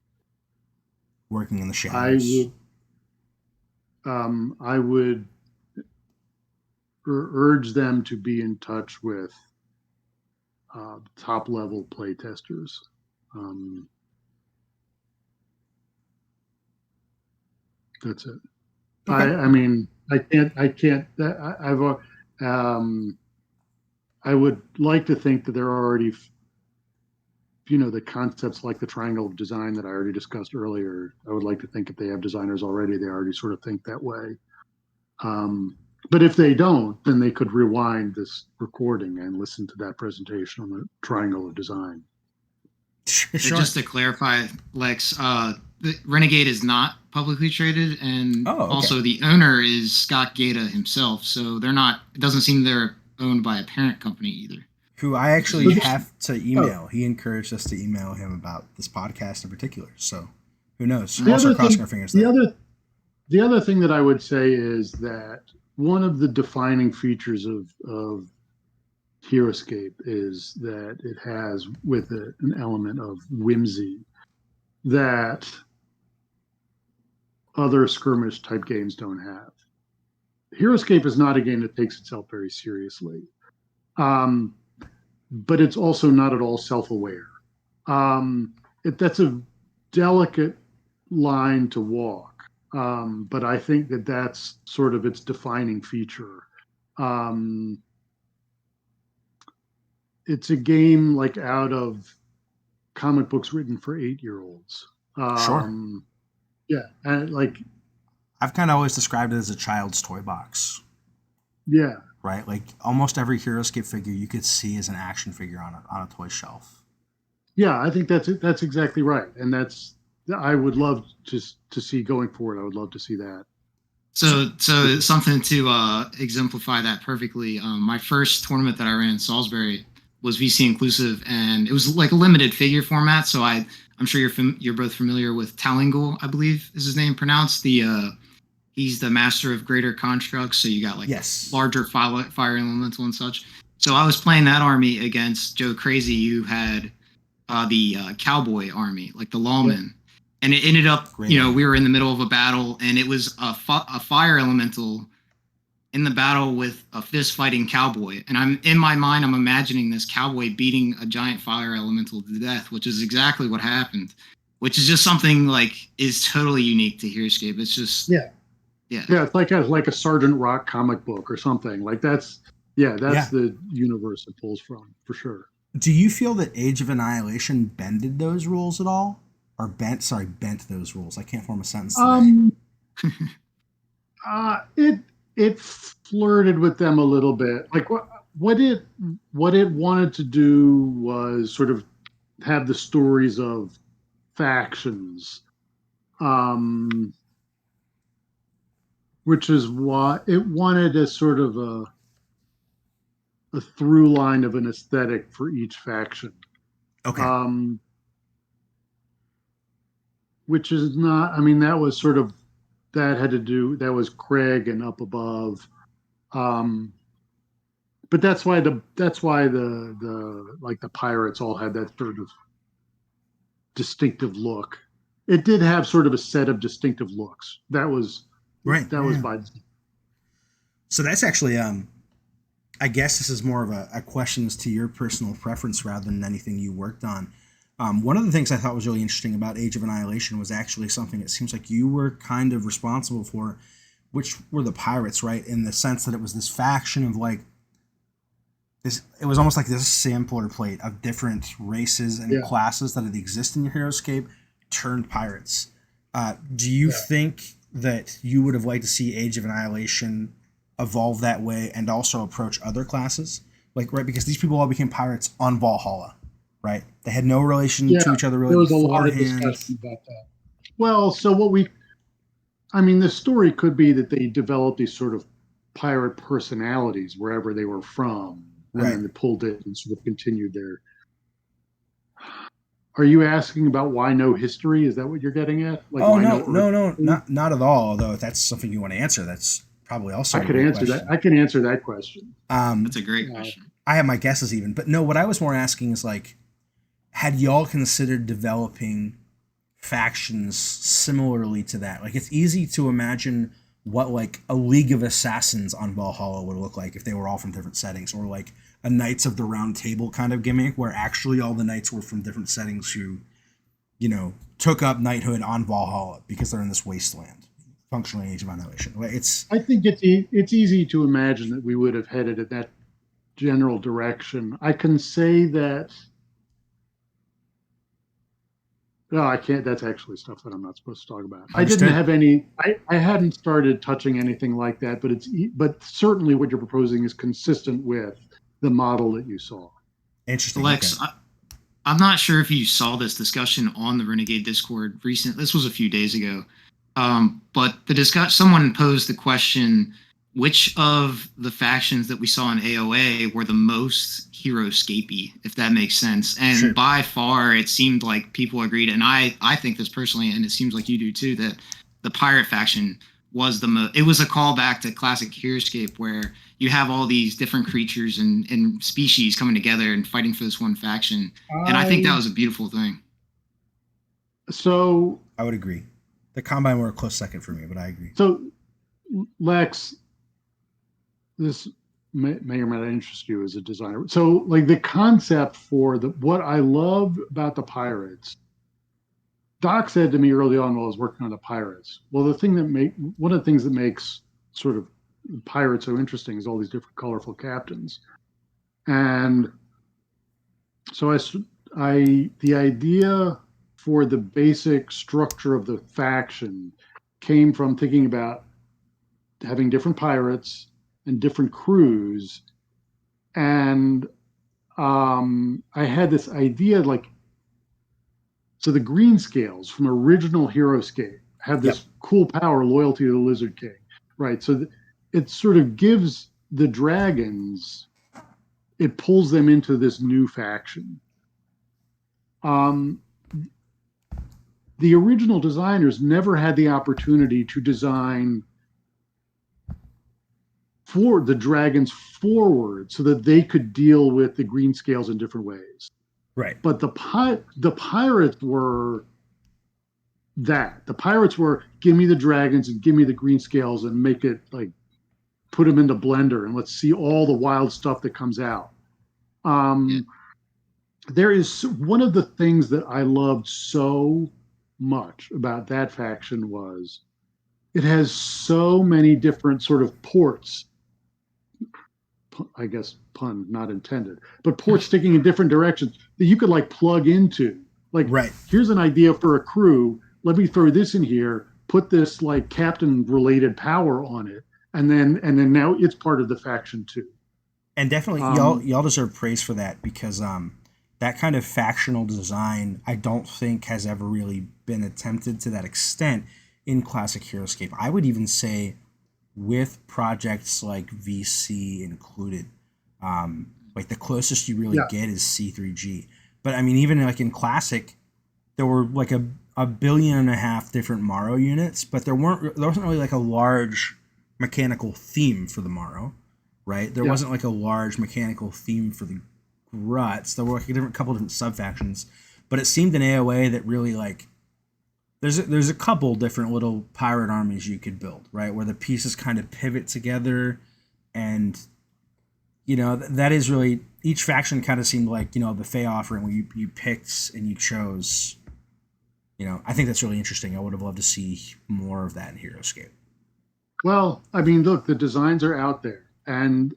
working in the shadows, I would urge them to be in touch with top level play testers. That's it. Okay. I mean, I can't. I would like to think that there are already, the concepts like the triangle of design that I already discussed earlier. I would like to think if they have designers already, they already sort of think that way. But if they don't, then they could rewind this recording and listen to that presentation on the triangle of design. Sure. Just to clarify, Lex, the Renegade is not publicly traded, and also the owner is Scott Gata himself. So they're not. It doesn't seem they're owned by a parent company either. Who I actually have to email. He encouraged us to email him about this podcast in particular. So who knows? We're also crossing our fingers there. The other thing that I would say is that one of the defining features of HeroScape is that it has with it an element of whimsy that other skirmish type games don't have. HeroScape is not a game that takes itself very seriously, but it's also not at all self-aware. That's a delicate line to walk, but I think that that's sort of its defining feature. It's a game like out of comic books written for 8-year-olds. Sure. Yeah, and like I've kind of always described it as a child's toy box. Yeah. Right, like almost every HeroScape figure you could see as an action figure on a toy shelf. Yeah, I think that's exactly right, and I would love to see going forward. I would love to see that. So something to exemplify that perfectly. My first tournament that I ran in Salisbury was VC inclusive, and it was like a limited figure format. So I'm sure you're both familiar with Talingul, I believe is his name pronounced. He's the master of greater constructs. So you got like larger fire elemental and such. So I was playing that army against Joe Crazy, who had the cowboy army, like the lawmen. Yeah. And it ended up, we were in the middle of a battle, and it was a fire elemental in the battle with a fist fighting cowboy. And in my mind, I'm imagining this cowboy beating a giant fire elemental to death, which is exactly what happened. Which is just something like is totally unique to HeroScape. It's just yeah. It's like a Sergeant Rock comic book or something like that's the universe it pulls from for sure. Do you feel that Age of Annihilation bended those rules at all? Or bent those rules. I can't form a sentence today. It flirted with them a little bit. Like what it wanted to do was sort of have the stories of factions, which is why it wanted a sort of a through line of an aesthetic for each faction. Okay. Which is not, that was sort of, that was Craig and Up Above. But that's why the pirates all had that sort of distinctive look. It did have sort of a set of distinctive looks. That was right. That was by. So that's actually, I guess this is more of a question as to your personal preference rather than anything you worked on. One of the things I thought was really interesting about Age of Annihilation was actually something it seems like you were kind of responsible for, which were the pirates, right? In the sense that it was this faction of like this. It was almost like this sampler plate of different races and classes that had exist in your HeroScape turned pirates. Do you think that you would have liked to see Age of Annihilation evolve that way and also approach other classes? Like, right, because these people all became pirates on Valhalla. right? They had no relation Yeah, to each other really there was a lot of beforehand. discussion about that. Well, so the story could be that they developed these sort of pirate personalities wherever they were from, and Right. then they pulled it and sort of continued their. Are you asking about why no history? Is that what you're getting at? Like Oh why no, no Earth no, no, history? not at all. Although if that's something you want to answer, that's probably I also a could great answer that. question. I can answer that question. That's a great Uh, question. I have my guesses even, but no. What I was more asking is like, had y'all considered developing factions similarly to that? Like, it's easy to imagine what like a League of Assassins on Valhalla would look like if they were all from different settings, or like a Knights of the Round Table kind of gimmick where actually all the knights were from different settings who, took up knighthood on Valhalla because they're in this wasteland, functionally Age of Annihilation. It's I think it's easy to imagine that we would have headed in that general direction. I can say that. No, I can't. That's actually stuff that I'm not supposed to talk about. I didn't understood. have any. I hadn't started touching anything like that, but certainly what you're proposing is consistent with the model that you saw. Interesting. Okay. Alex, I'm not sure if you saw this discussion on the Renegade Discord recent. This was a few days ago, but someone posed the question: which of the factions that we saw in AOA were the most HeroScapey, if that makes sense? And Sure. by far, it seemed like people agreed, and I think this personally, and it seems like you do too, that the pirate faction was the most. It was a callback to classic HeroScape, where you have all these different creatures and species coming together and fighting for this one faction. And I think that I was a beautiful thing. so I would agree. The Combine were a close second for me, but I agree. so Lex, this may or may not interest you as a designer. So like the concept for what I love about the pirates. Doc said to me early on while I was working on the pirates. Well, one of the things that makes sort of pirates so interesting is all these different colorful captains, and so the idea for the basic structure of the faction came from thinking about having different pirates and different crews, and I had this idea like so the green scales from original HeroScape have Yep. this cool power, loyalty to the Lizard King, right? So it sort of gives the dragons, it pulls them into this new faction. Um, the original designers never had the opportunity to design for the dragons forward so that they could deal with the green scales in different ways. Right. But the pirates were the pirates were give me the dragons and give me the green scales and make it like put them into blender and let's see all the wild stuff that comes out. Yeah. There is one of the things that I loved so much about that faction was it has so many different sort of ports. I guess pun not intended, but ports sticking in different directions that you could like plug into. Like, Right. here's an idea for a crew. Let me throw this in here, put this like captain related power on it, and then now it's part of the faction too. And definitely y'all Um, y'all deserve praise for that because that kind of factional design I don't think has ever really been attempted to that extent in classic HeroScape. I would even say with projects like VC included, like the closest you really yeah, get is C3G. But I mean, even like in classic, there were like a billion and a half different Morrow units, but there wasn't really like a large mechanical theme for the Morrow, right? There yeah. wasn't like a large mechanical theme for the Gruts. There were like a couple different sub factions, but it seemed in AOA that really like there's a couple different little pirate armies you could build, right? Where the pieces kind of pivot together, and that is really each faction kind of seemed like a buffet offering where you picked and you chose. I think that's really interesting. I would have loved to see more of that in HeroScape. Well, I mean, look, the designs are out there, and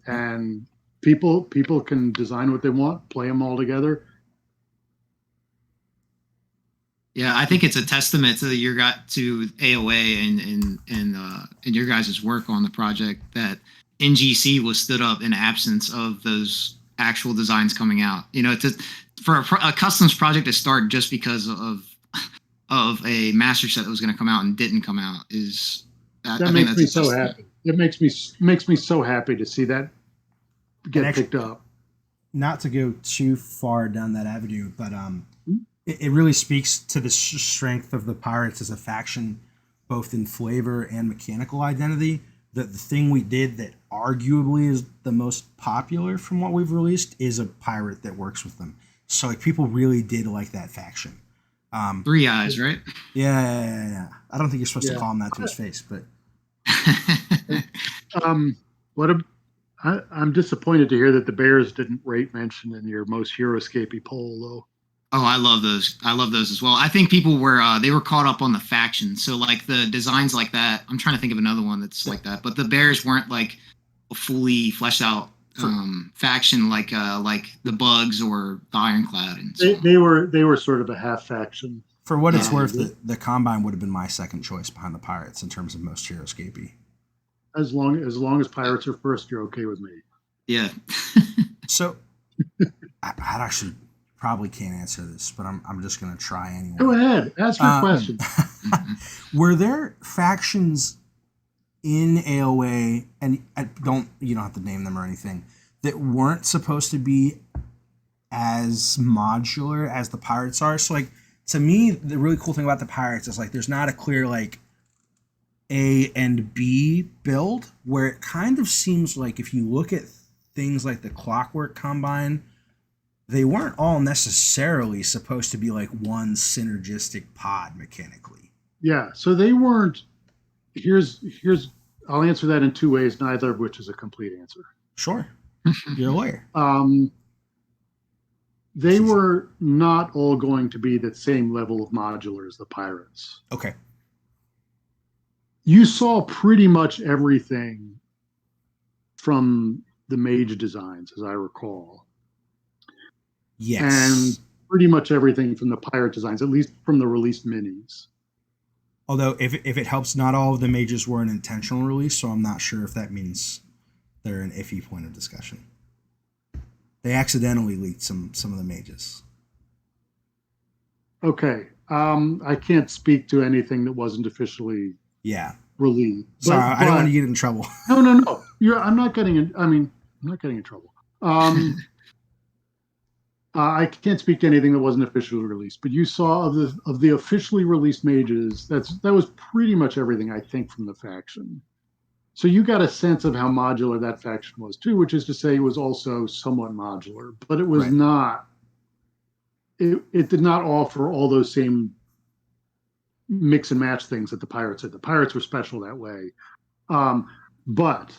people can design what they want, play them all together. Yeah, I think it's a testament to to AOA and your guys' work on the project that NGC was stood up in absence of those actual designs coming out. For a customs project to start just because of a master set that was going to come out and didn't come out that makes me so happy. It makes me so happy to see that get picked up. Not to go too far down that avenue, but it really speaks to the strength of the Pirates as a faction, both in flavor and mechanical identity. The thing we did that arguably is the most popular from what we've released is a pirate that works with them. So like people really did like that faction. 3 eyes, right? Yeah. I don't think you're supposed to call him that to his face, but I'm disappointed to hear that the Bears didn't rate mention in your most HeroScapey poll, though. Oh, I love those. I love those as well. I think people were they were caught up on the faction. So like the designs like that. I'm trying to think of another one that's like that. But the Bears weren't like a fully fleshed out faction like the Bugs or the Ironclad. And so they were sort of a half faction. For what it's worth, the Combine would have been my second choice behind the Pirates in terms of most HeroScapey. As long as Pirates are first, you're okay with me. Yeah. So I actually probably can't answer this, but I'm just going to try anyway. Go ahead. Ask your question. Were there factions in AOA, and you don't have to name them or anything, that weren't supposed to be as modular as the Pirates are? So like, to me, the really cool thing about the Pirates is like there's not a clear like A and B build, where it kind of seems like if you look at things like the Clockwork Combine, they weren't all necessarily supposed to be like one synergistic pod mechanically. Yeah, so they weren't. Here's I'll answer that in 2 ways, neither of which is a complete answer. Sure. You're a lawyer. They were not all going to be the same level of modular as the Pirates. Okay. You saw pretty much everything from the Mage designs, as I recall. Yes. And pretty much everything from the Pirate designs, at least from the released minis. Although, if it helps, not all of the Mages were an intentional release, so I'm not sure if that means they're an iffy point of discussion. They accidentally leaked some of the Mages. Okay. I can't speak to anything that wasn't officially released. Sorry, I don't want to get in trouble. No. I'm not getting in trouble. I can't speak to anything that wasn't officially released, but you saw of the officially released Mages, that was pretty much everything, I think, from the faction. So you got a sense of how modular that faction was too, which is to say it was also somewhat modular, but it was not. It did not offer all those same mix and match things that the Pirates did. The Pirates were special that way, but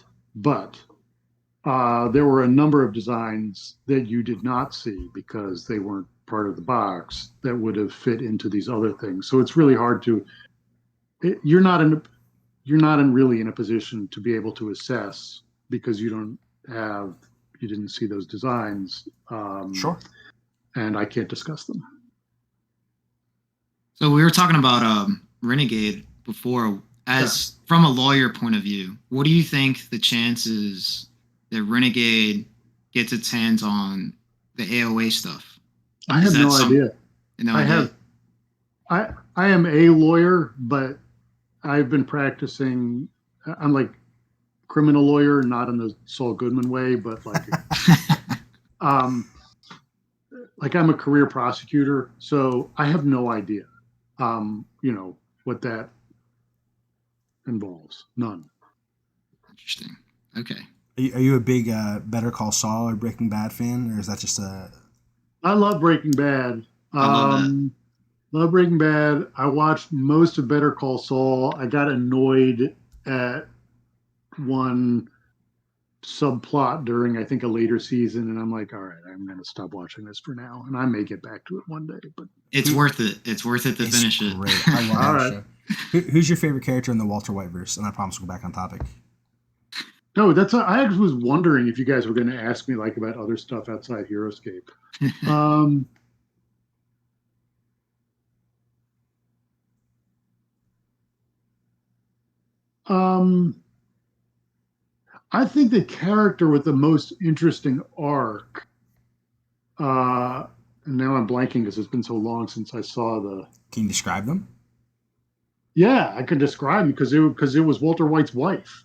there were a number of designs that you did not see because they weren't part of the box that would have fit into these other things. So it's really hard to. You're not really in a position to be able to assess because you didn't see those designs. Sure. And I can't discuss them. So we were talking about Renegade before. From a lawyer point of view, what do you think the chances that Renegade gets its hands on the AOA stuff? I have no idea. I am a lawyer, but I've been practicing. I'm like criminal lawyer, not in the Saul Goodman way, but like, like I'm a career prosecutor, so I have no idea, what that involves. None. Interesting. Okay. Are you a big Better Call Saul or Breaking Bad fan, or is that just a? I love Breaking Bad. I love that. Love Breaking Bad. I watched most of Better Call Saul. I got annoyed at one subplot during, I think, a later season, and I'm like, all right, I'm going to stop watching this for now, and I may get back to it one day. But it's worth it. It's worth it to finish it. Great. I love that show. Who's your favorite character in the Walter White verse? And I promise we'll go back on topic. No, I actually was wondering if you guys were going to ask me like about other stuff outside HeroScape. I think the character with the most interesting arc, and now I'm blanking because it's been so long since I saw the. Can you describe them? Yeah, I could describe him because it was Walter White's wife.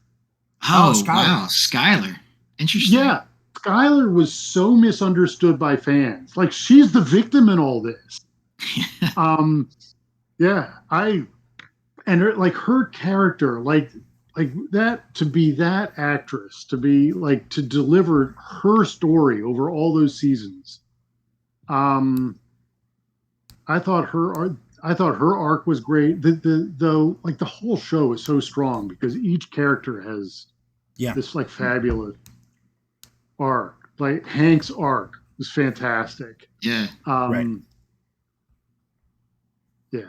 Oh, Oh, Skylar. wow. Skylar. Interesting. Yeah, Skylar was so misunderstood by fans. Like she's the victim in all this. Um, yeah, like her character, like that to be that actress, to be like to deliver her story over all those seasons. Um, I thought her arc was great. The like the whole show is so strong because each character has Yeah. this like fabulous arc. Like Hank's arc was fantastic. Yeah. Right. Yeah.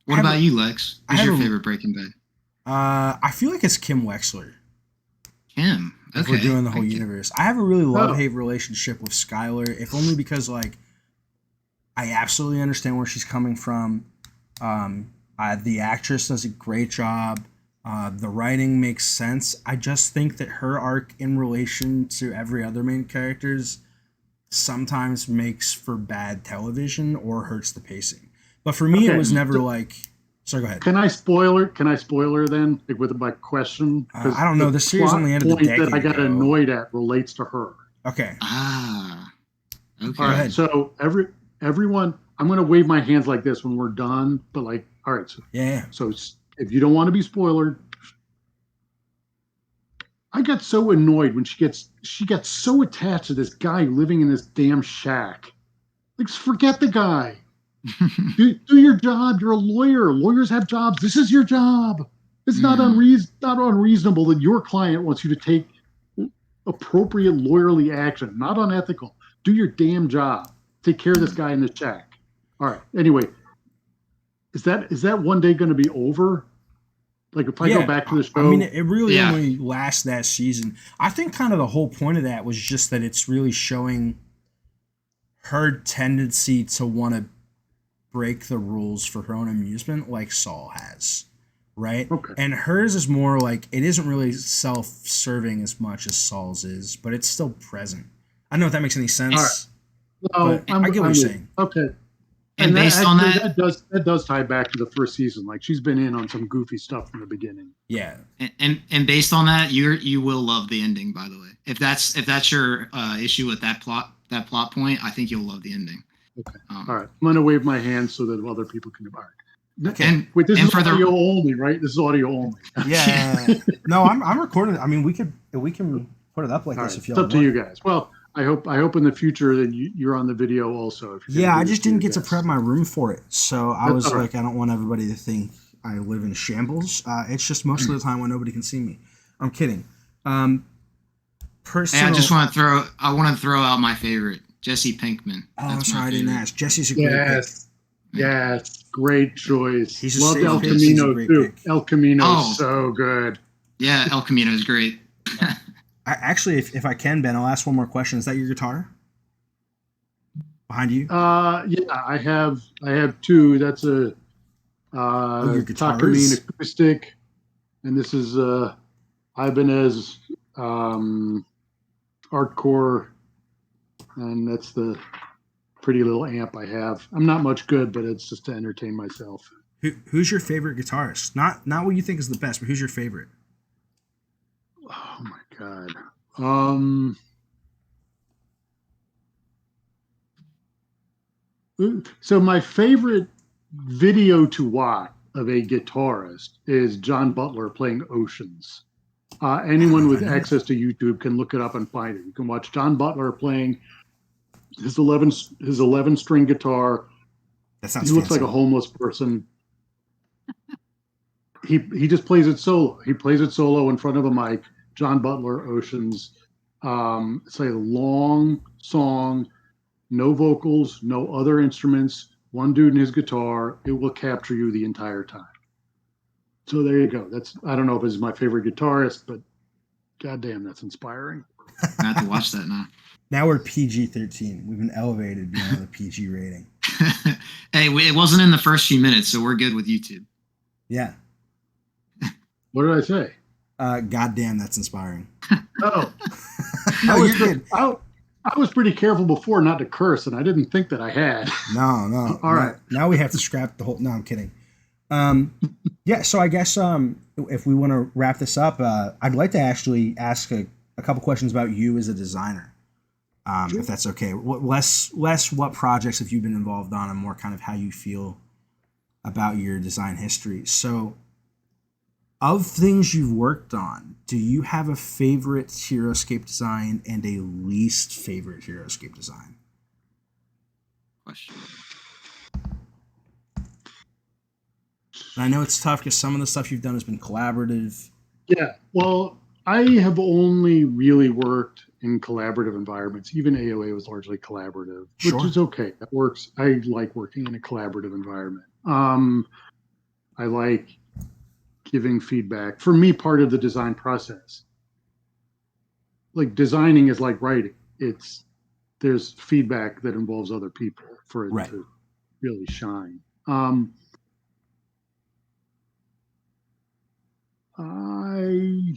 What about you, Lex? I Who's have your a- favorite Breaking Bad? I feel like it's Kim Wexler. Kim. Okay. If we're doing the whole Thank you. universe, I have a really love-hate relationship with Skylar, if only because like I absolutely understand where she's coming from. The actress does a great job. The writing makes sense. I just think that her arc in relation to every other main characters sometimes makes for bad television or hurts the pacing. But for me, it Okay. was never like. Sorry, go ahead. Can I spoil her? Can I spoil her then? Like with my question? I don't know. The series plot only ended a point decade that I got ago. annoyed at relates to her. Okay. Ah. Okay. All right. ahead. So everyone, I'm going to wave my hands like this when we're done. But like, all right. Yeah. So if you don't want to be spoilered, I got so annoyed when she gets so attached to this guy living in this damn shack. Like, forget the guy. Do your job. You're a lawyer. Lawyers have jobs. This is your job. It's not unreasonable that your client wants you to take appropriate lawyerly action, not unethical. Do your damn job. Take care of this guy in the shack. All right. Anyway, is that one day going to be over? Like if I go back to the show, I mean, it really Yeah. only lasts that season. I think kind of the whole point of that was just that it's really showing her tendency to want to break the rules for her own amusement, like Saul has, right? Okay. And hers is more like it isn't really self-serving as much as Saul's is, but it's still present. I don't know if that makes any sense. All right. But I get what you're saying. Okay. And based on that, that does tie back to the first season. Like she's been in on some goofy stuff from the beginning. Yeah. and based on that, you will love the ending. By the way, if that's your issue with that plot point, I think you'll love the ending. Okay. All right. I'm going to wave my hand so that other people can. All right. Okay. And Wait, this and is for the- audio only, right? This is audio only. Yeah. No, I'm recording. I mean, we can put it up like All this right. if you It's up to you guys. Well, I hope in the future that you're on the video also. If you're Yeah, gonna I do just this didn't get to best. prep my room for it. So I That's was all right. like, I don't want everybody to think I live in shambles. It's just most of the time when nobody can see me. I'm kidding. Hey, Personal. I just want to throw out my favorite, Jesse Pinkman. Oh, That's sorry, my I didn't favorite. ask. Jesse's a great pick. Yes. Yes. Great choice. He's a Loved safe El pick. He's a Camino great too. pick. El Camino Oh. so good. Yeah, El Camino is great. Actually, if I can, Ben, I'll ask one more question. Is that your guitar? Behind you? Yeah, I have two. That's a your guitars? Takamine acoustic, and this is Ibanez Artcore, and that's the pretty little amp I have. I'm not much good, but it's just to entertain myself. Who's your favorite guitarist? Not what you think is the best, but who's your favorite? Oh my god. So my favorite video to watch of a guitarist is John Butler playing Oceans. Anyone with access to YouTube can look it up and find it. You can watch John Butler playing his 11 string guitar. That sounds He looks fancy. like a homeless person. He just plays it solo. He plays it solo in front of a mic. John Butler, Oceans. It's like a long song, no vocals, no other instruments, one dude and his guitar. It will capture you the entire time. So there you go. I don't know if it's my favorite guitarist, but goddamn, that's inspiring. I have to watch that now. Now we're PG-13. We've been elevated beyond the PG rating. Hey, it wasn't in the first few minutes, so we're good with YouTube. Yeah. What did I say? Goddamn, that's inspiring. Oh, No, you're good. I was pretty careful before not to curse, and I didn't think that I had. No. All right. Now we have to scrap the whole. No, I'm kidding. Yeah. So I guess if we want to wrap this up, I'd like to actually ask a couple questions about you as a designer, Sure. if that's okay. Less what projects have you been involved on, and more kind of how you feel about your design history. So, of things you've worked on, do you have a favorite HeroScape design and a least favorite HeroScape design? Question. And I know it's tough because some of the stuff you've done has been collaborative. Yeah. Well, I have only really worked in collaborative environments. Even AOA was largely collaborative, Sure. which is okay. That works. I like working in a collaborative environment. I like giving feedback. For me, part of the design process, like designing is like writing. There's feedback that involves other people for it Right. to really shine. I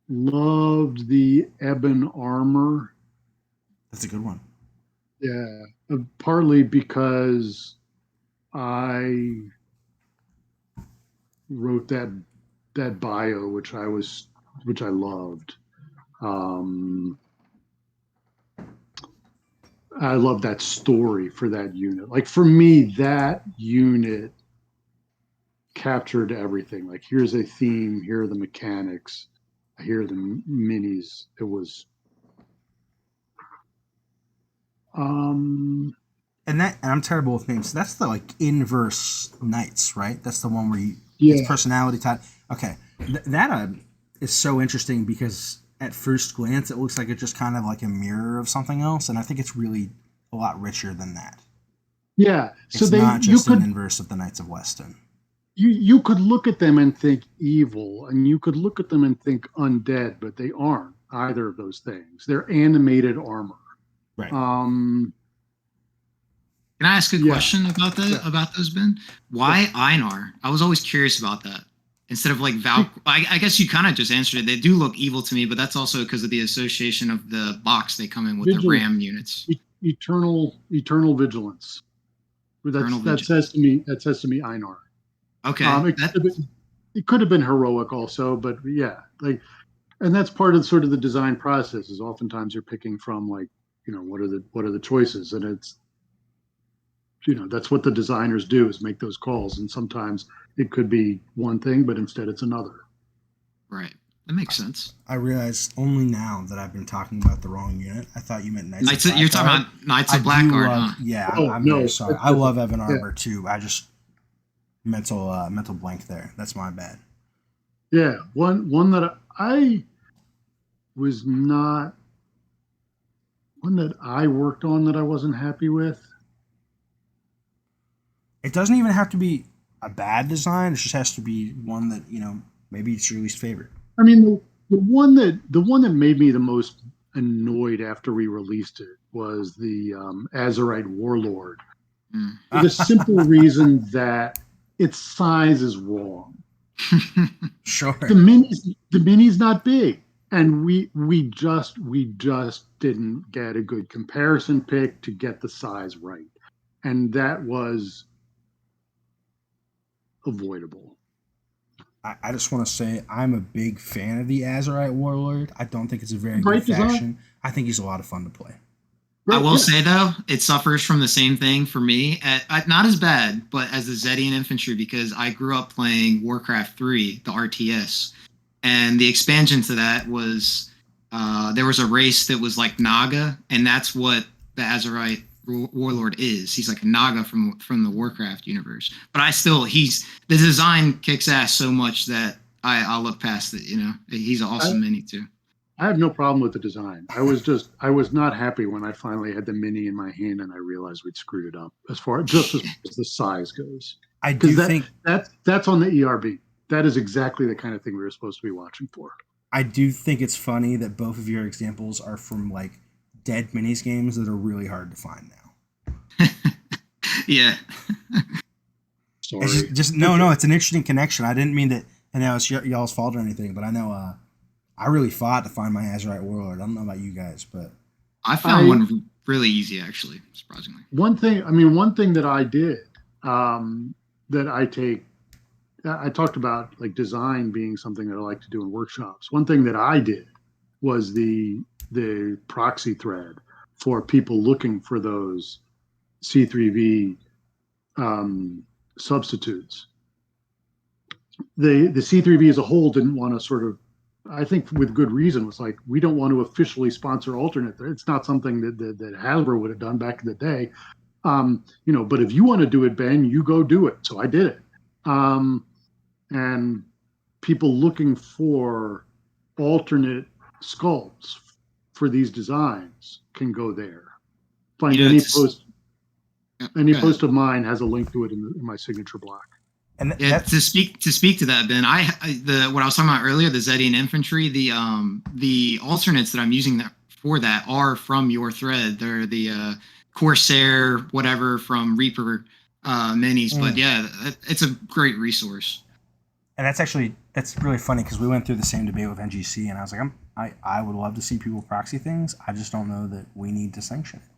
loved the ebon armor. That's a good one. Yeah, partly because I wrote that bio, which I loved. I love that story for that unit. Like for me, that unit captured everything. Like here's a theme, here are the mechanics, here are the minis. It was And I'm terrible with names. That's the like inverse knights, right? That's the one where you yeah. it's personality type. Okay, that is so interesting because at first glance it looks like it's just kind of like a mirror of something else, and I think it's really a lot richer than that. Yeah. So It's not just an inverse of the Knights of Weston. You could look at them and think evil, and you could look at them and think undead, but they aren't either of those things. They're animated armor. Right. Can I ask a question about about those, Ben? Why Einar? I was always curious about that. Instead of like Val, I guess you kind of just answered it. They do look evil to me, but that's also because of the association of the box they come in with the RAM units. Eternal vigilance. That says to me Einar. Okay. It could have been heroic also, but yeah, like, and that's part of sort of the design process. Is oftentimes you're picking from like, what are the choices, and it's, that's what the designers do, is make those calls, and sometimes it could be one thing, but instead it's another. Right. That makes sense. I realize only now that I've been talking about the wrong unit. I thought you meant Knights of Blackguard. You're talking about Knights of Blackguard, huh? Yeah, I'm very sorry. I love Evan Arbor too. I just mental blank there. That's my bad. Yeah, one that I was not, one that I worked on that I wasn't happy with. It doesn't even have to be a bad design. It just has to be one that maybe it's your least favorite. I mean, the one that made me the most annoyed after we released it was the Azerite Warlord, for the simple reason that its size is wrong. Sure. The mini's not big, and we just didn't get a good comparison pick to get the size right, and that was avoidable. I just want to say I'm a big fan of the Azerite Warlord. I don't think it's a very good faction. I think he's a lot of fun to play. I will say, though, it suffers from the same thing for me. Not as bad, but as the Zedian infantry, because I grew up playing Warcraft 3, the RTS. And the expansion to that was there was a race that was like Naga, and that's what the Azerite Warlord is. He's like a Naga from the Warcraft universe. But the design kicks ass so much that I'll look past it. He's an awesome mini too. I have no problem with the design. I was not happy when I finally had the mini in my hand and I realized we'd screwed it up as far as the size goes. I do think that's on the ERB. That is exactly the kind of thing we were supposed to be watching for. I do think it's funny that both of your examples are from like dead minis games that are really hard to find now. Yeah. Sorry. It's just no. It's an interesting connection. I didn't mean that I know it's y'all's fault or anything, but I know I really fought to find my Azurite Warlord. I don't know about you guys, but I found one really easy, actually, surprisingly. One thing that I did, that I talked about like design being something that I like to do in workshops. One thing that I did was the proxy thread for people looking for those C3V substitutes. The C3V as a whole didn't want to sort of, I think with good reason, was like, we don't want to officially sponsor alternate. It's not something that Hasbro would have done back in the day. But if you want to do it, Ben, you go do it. So I did it. And people looking for alternate sculpts for these designs can go there. Find any post. Any post of mine has a link to it in my signature block. And to speak to that, Ben, what I was talking about earlier, the Zedian infantry, the alternates that I'm using for that are from your thread. They're the Corsair, whatever, from Reaper minis. But yeah, it's a great resource. And that's really funny because we went through the same debate with NGC, and I was like, I would love to see people proxy things. I just don't know that we need to sanction it.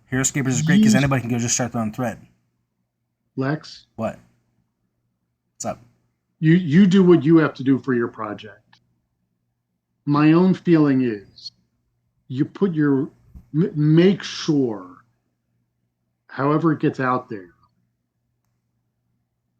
HeroScapers is great because anybody can go just start their own thread. Lex, what? What's up? You do what you have to do for your project. My own feeling is, you put make sure, however it gets out there,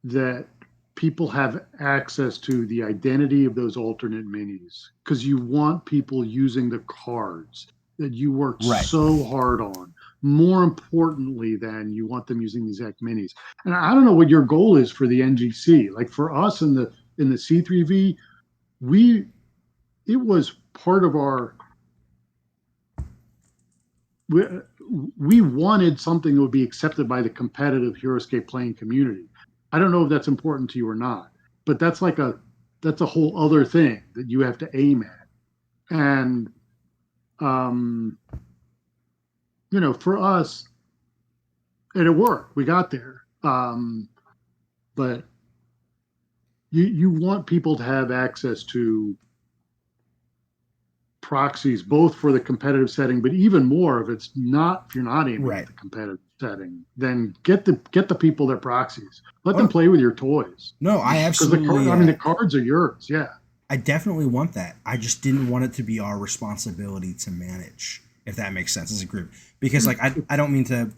that people have access to the identity of those alternate minis, because you want people using the cards that you worked so hard on. More importantly than you want them using these exact minis. And I don't know what your goal is for the NGC. Like for us in the C3V, it was part of our, we wanted something that would be accepted by the competitive HeroScape playing community. I don't know if that's important to you or not, but that's a whole other thing that you have to aim at. And for us, and it worked. We got there. But you want people to have access to proxies, both for the competitive setting, but even more if you're not aiming at the competitive setting, then get the people their proxies. Let them play with your toys. No, I absolutely. The cards are yours. Yeah. I definitely want that. I just didn't want it to be our responsibility to manage, if that makes sense, as a group. Because I don't mean to,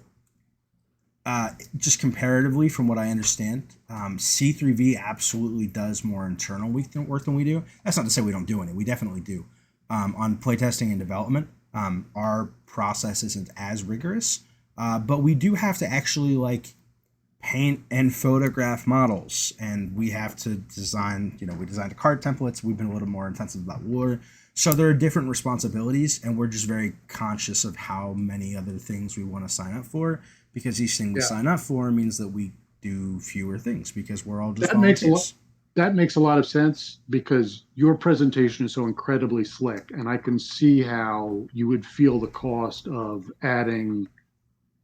just comparatively from what I understand, C3V absolutely does more internal work than we do. That's not to say we don't do any. We definitely do. On playtesting and development, our process isn't as rigorous, but we do have to actually paint and photograph models, and we have to design, we designed the card templates. We've been a little more intensive about war. So there are different responsibilities, and we're just very conscious of how many other things we want to sign up for, because each thing we sign up for means that we do fewer things, because we're all just volunteers. That makes a lot of sense, because your presentation is so incredibly slick, and I can see how you would feel the cost of adding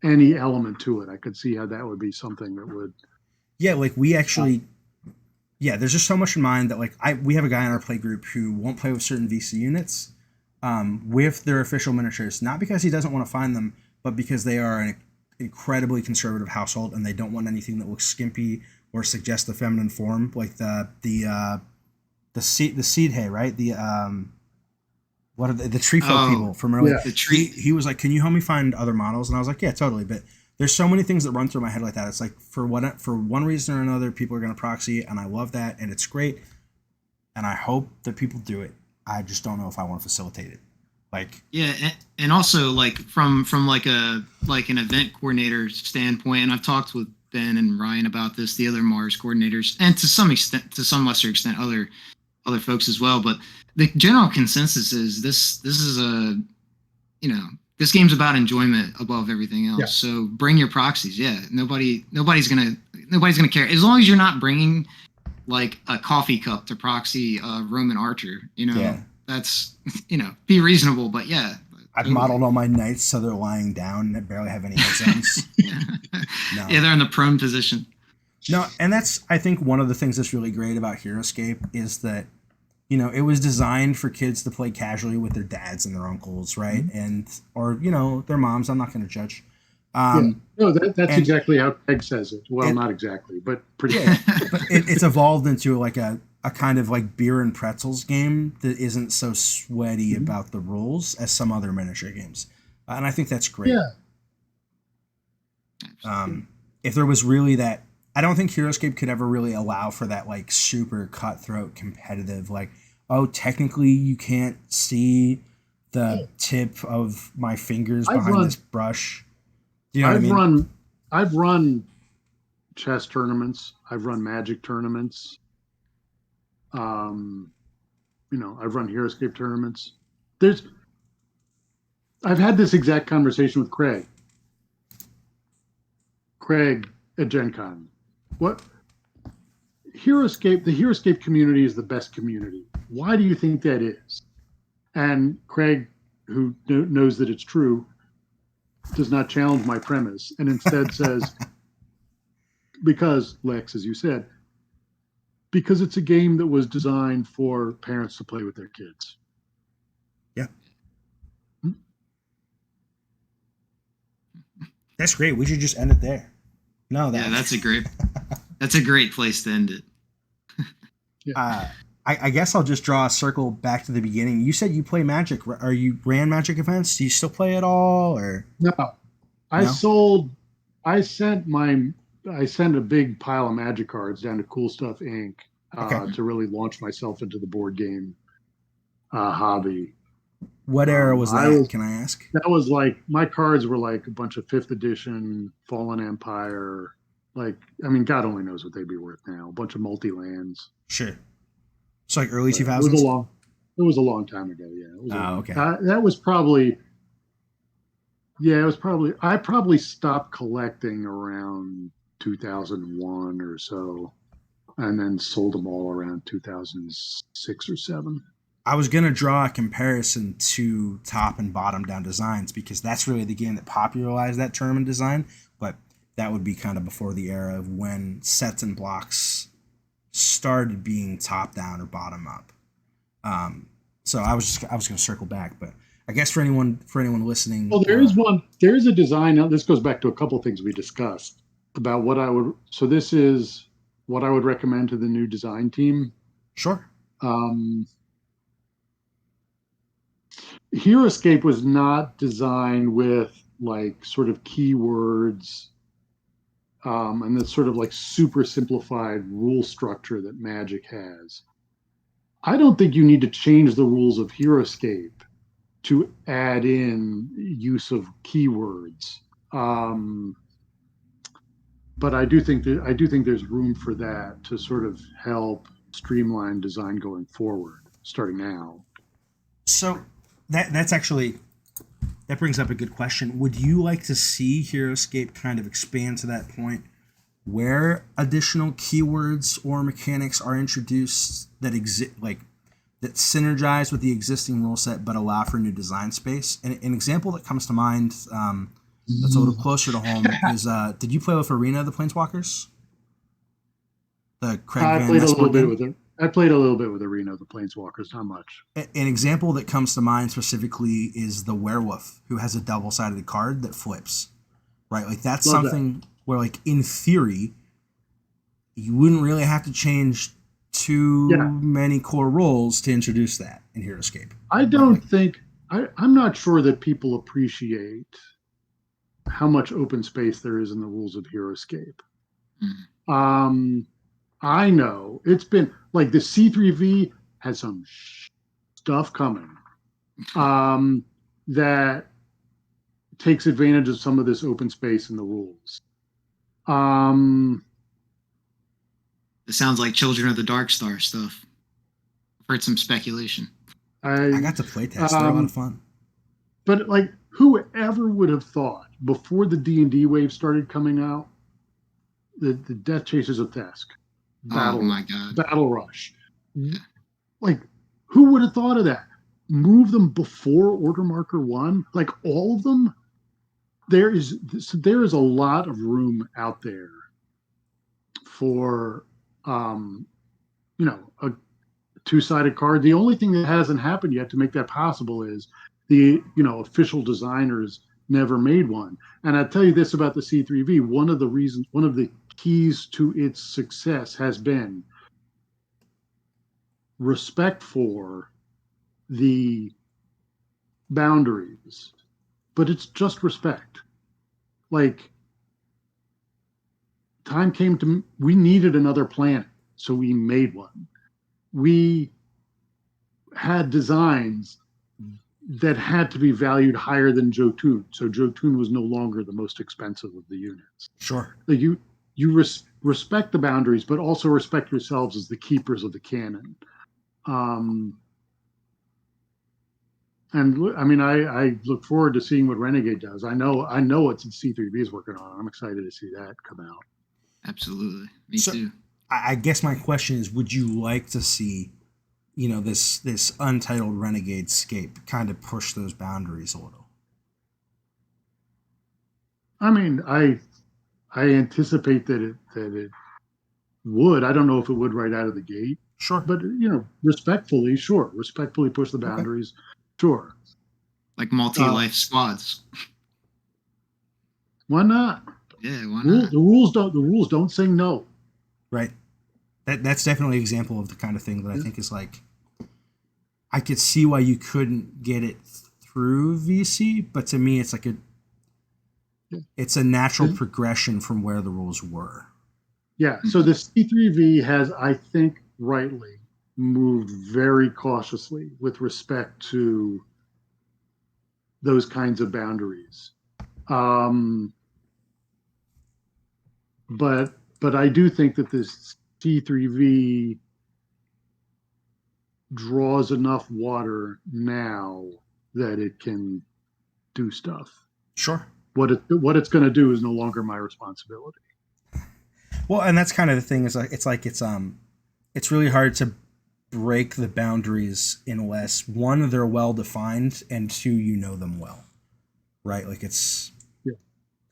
any element to it. I could see how that would be something that would. Yeah, we actually. There's just so much in mind that we have a guy in our play group who won't play with certain VC units with their official miniatures, not because he doesn't want to find them, but because they are an incredibly conservative household and they don't want anything that looks skimpy or suggests the feminine form, like the seed hay, right? What are the tree folk people from earlier? The tree. He was like, "Can you help me find other models?" And I was like, "Yeah, totally." But there's so many things that run through my head like that. It's like for one reason or another, people are going to proxy, and I love that, and it's great, and I hope that people do it. I just don't know if I want to facilitate it. And also from an event coordinator standpoint, and I've talked with Ben and Ryan about this, the other Mars coordinators, and to some lesser extent, other folks as well. But the general consensus is this is this game's about enjoyment above everything else. Yeah. So bring your proxies. Yeah, nobody's gonna care, as long as you're not bringing a coffee cup to proxy Roman Archer. That's be reasonable. But yeah, I've modeled all my knights so they're lying down and barely have any head zones. No. Yeah, they're in the prone position. No, and that's, I think, one of the things that's really great about HeroScape is that, you know, it was designed for kids to play casually with their dads and their uncles, right? And, or, you know, their moms. I'm not going to judge. Yeah. No, that's and exactly how Peg says it. Well, it, not exactly, but pretty yeah, but it's evolved into like a kind of like beer and pretzels game that isn't so sweaty about the rules as some other miniature games. And I think that's great. Yeah. If there was really that, I don't think HeroScape could ever really allow for that like super cutthroat competitive, like, oh, technically you can't see the tip of my fingers behind this brush. Do you know what I mean? I've run chess tournaments. I've run Magic tournaments. You know, I've run HeroScape tournaments. I've had this exact conversation with Craig. Craig at Gen Con. What the HeroScape community is the best community. Why do you think that is? And Craig, who knows that it's true, does not challenge my premise and instead says, because, Lex, as you said, because it's a game that was designed for parents to play with their kids. Yeah. That's great. We should just end it there. No, that's a great place to end it. I guess I'll just draw a circle back to the beginning. You said you play Magic. Are you ran Magic events? Do you still play at all, or no? I sent a big pile of Magic cards down to Cool Stuff Inc. To really launch myself into the board game hobby. What era was that? Can I ask? That was like, my cards were like a bunch of 5th edition, Fallen Empire. Like, I mean, God only knows what they'd be worth now. A bunch of multi-lands. Sure. It's like early 2000s? It was a long time ago, yeah. Okay. That was probably, I probably stopped collecting around 2001 or so, and then sold them all around 2006 or 7. I was going to draw a comparison to top and bottom down designs because that's really the game that popularized that term in design, but that would be kind of before the era of when sets and blocks started being top down or bottom up. So I was going to circle back, but I guess for anyone listening, well, there is a design. Now, this goes back to a couple of things we discussed about what I would. So this is what I would recommend to the new design team. Sure. HeroScape was not designed with like sort of keywords and this sort of like super simplified rule structure that Magic has. I don't think you need to change the rules of HeroScape to add in use of keywords. But I do think there's room for that to sort of help streamline design going forward, starting now. So that's actually, that brings up a good question. Would you like to see HeroScape kind of expand to that point where additional keywords or mechanics are introduced that that synergize with the existing rule set but allow for new design space? And an example that comes to mind that's a little closer to home is, did you play with Arena of the Planeswalkers? The Craig Van Ness game? I played a little bit with Arena of the Planeswalkers, not much. An example that comes to mind specifically is the Werewolf, who has a double-sided card that flips, right? Like that's something where, like, in theory, you wouldn't really have to change too many core rules to introduce that in HeroScape. I'm not sure that people appreciate how much open space there is in the rules of HeroScape. I know it's been like the C3V has some stuff coming that takes advantage of some of this open space in the rules. It sounds like Children of the Dark Star stuff. I've heard some speculation. I got to play test. They're a lot of fun. But like, whoever would have thought before the D&D wave started coming out, the Death Chasers of Thesk, Oh my God, Battle Rush, like, who would have thought of that? Move them before Order Marker 1, like all of them. There is a lot of room out there for a two-sided card. The only thing that hasn't happened yet to make that possible is the official designers never made one. And I'll tell you this about the C3V: one of the keys to its success has been respect for the boundaries, but it's just respect. Like, time came to, we needed another planet, so we made one. We had designs that had to be valued higher than Jotun, so Jotun was no longer the most expensive of the units. Sure. Like, you respect the boundaries, but also respect yourselves as the keepers of the canon. And I mean, I look forward to seeing what Renegade does. I know what C3B is working on. I'm excited to see that come out. Absolutely, me too. I guess my question is: would you like to see, this untitled Renegade scape kind of push those boundaries a little? I mean, I anticipate that it would. I don't know if it would right out of the gate. Sure. But respectfully, sure. Respectfully push the boundaries. Okay. Sure. Like multi-life squads. Why not? Yeah, why not? The rules don't say no. Right. That's definitely an example of the kind of thing that I think is like, I could see why you couldn't get it through VC, but to me it's like it's a natural progression from where the rules were. Yeah. So the C3V has, I think, rightly moved very cautiously with respect to those kinds of boundaries. But I do think that this C3V draws enough water now that it can do stuff. Sure. What it's going to do is no longer my responsibility. Well, and that's kind of the thing, is it's really hard to break the boundaries unless, one, they're well defined, and two, you know them well, right? Like it's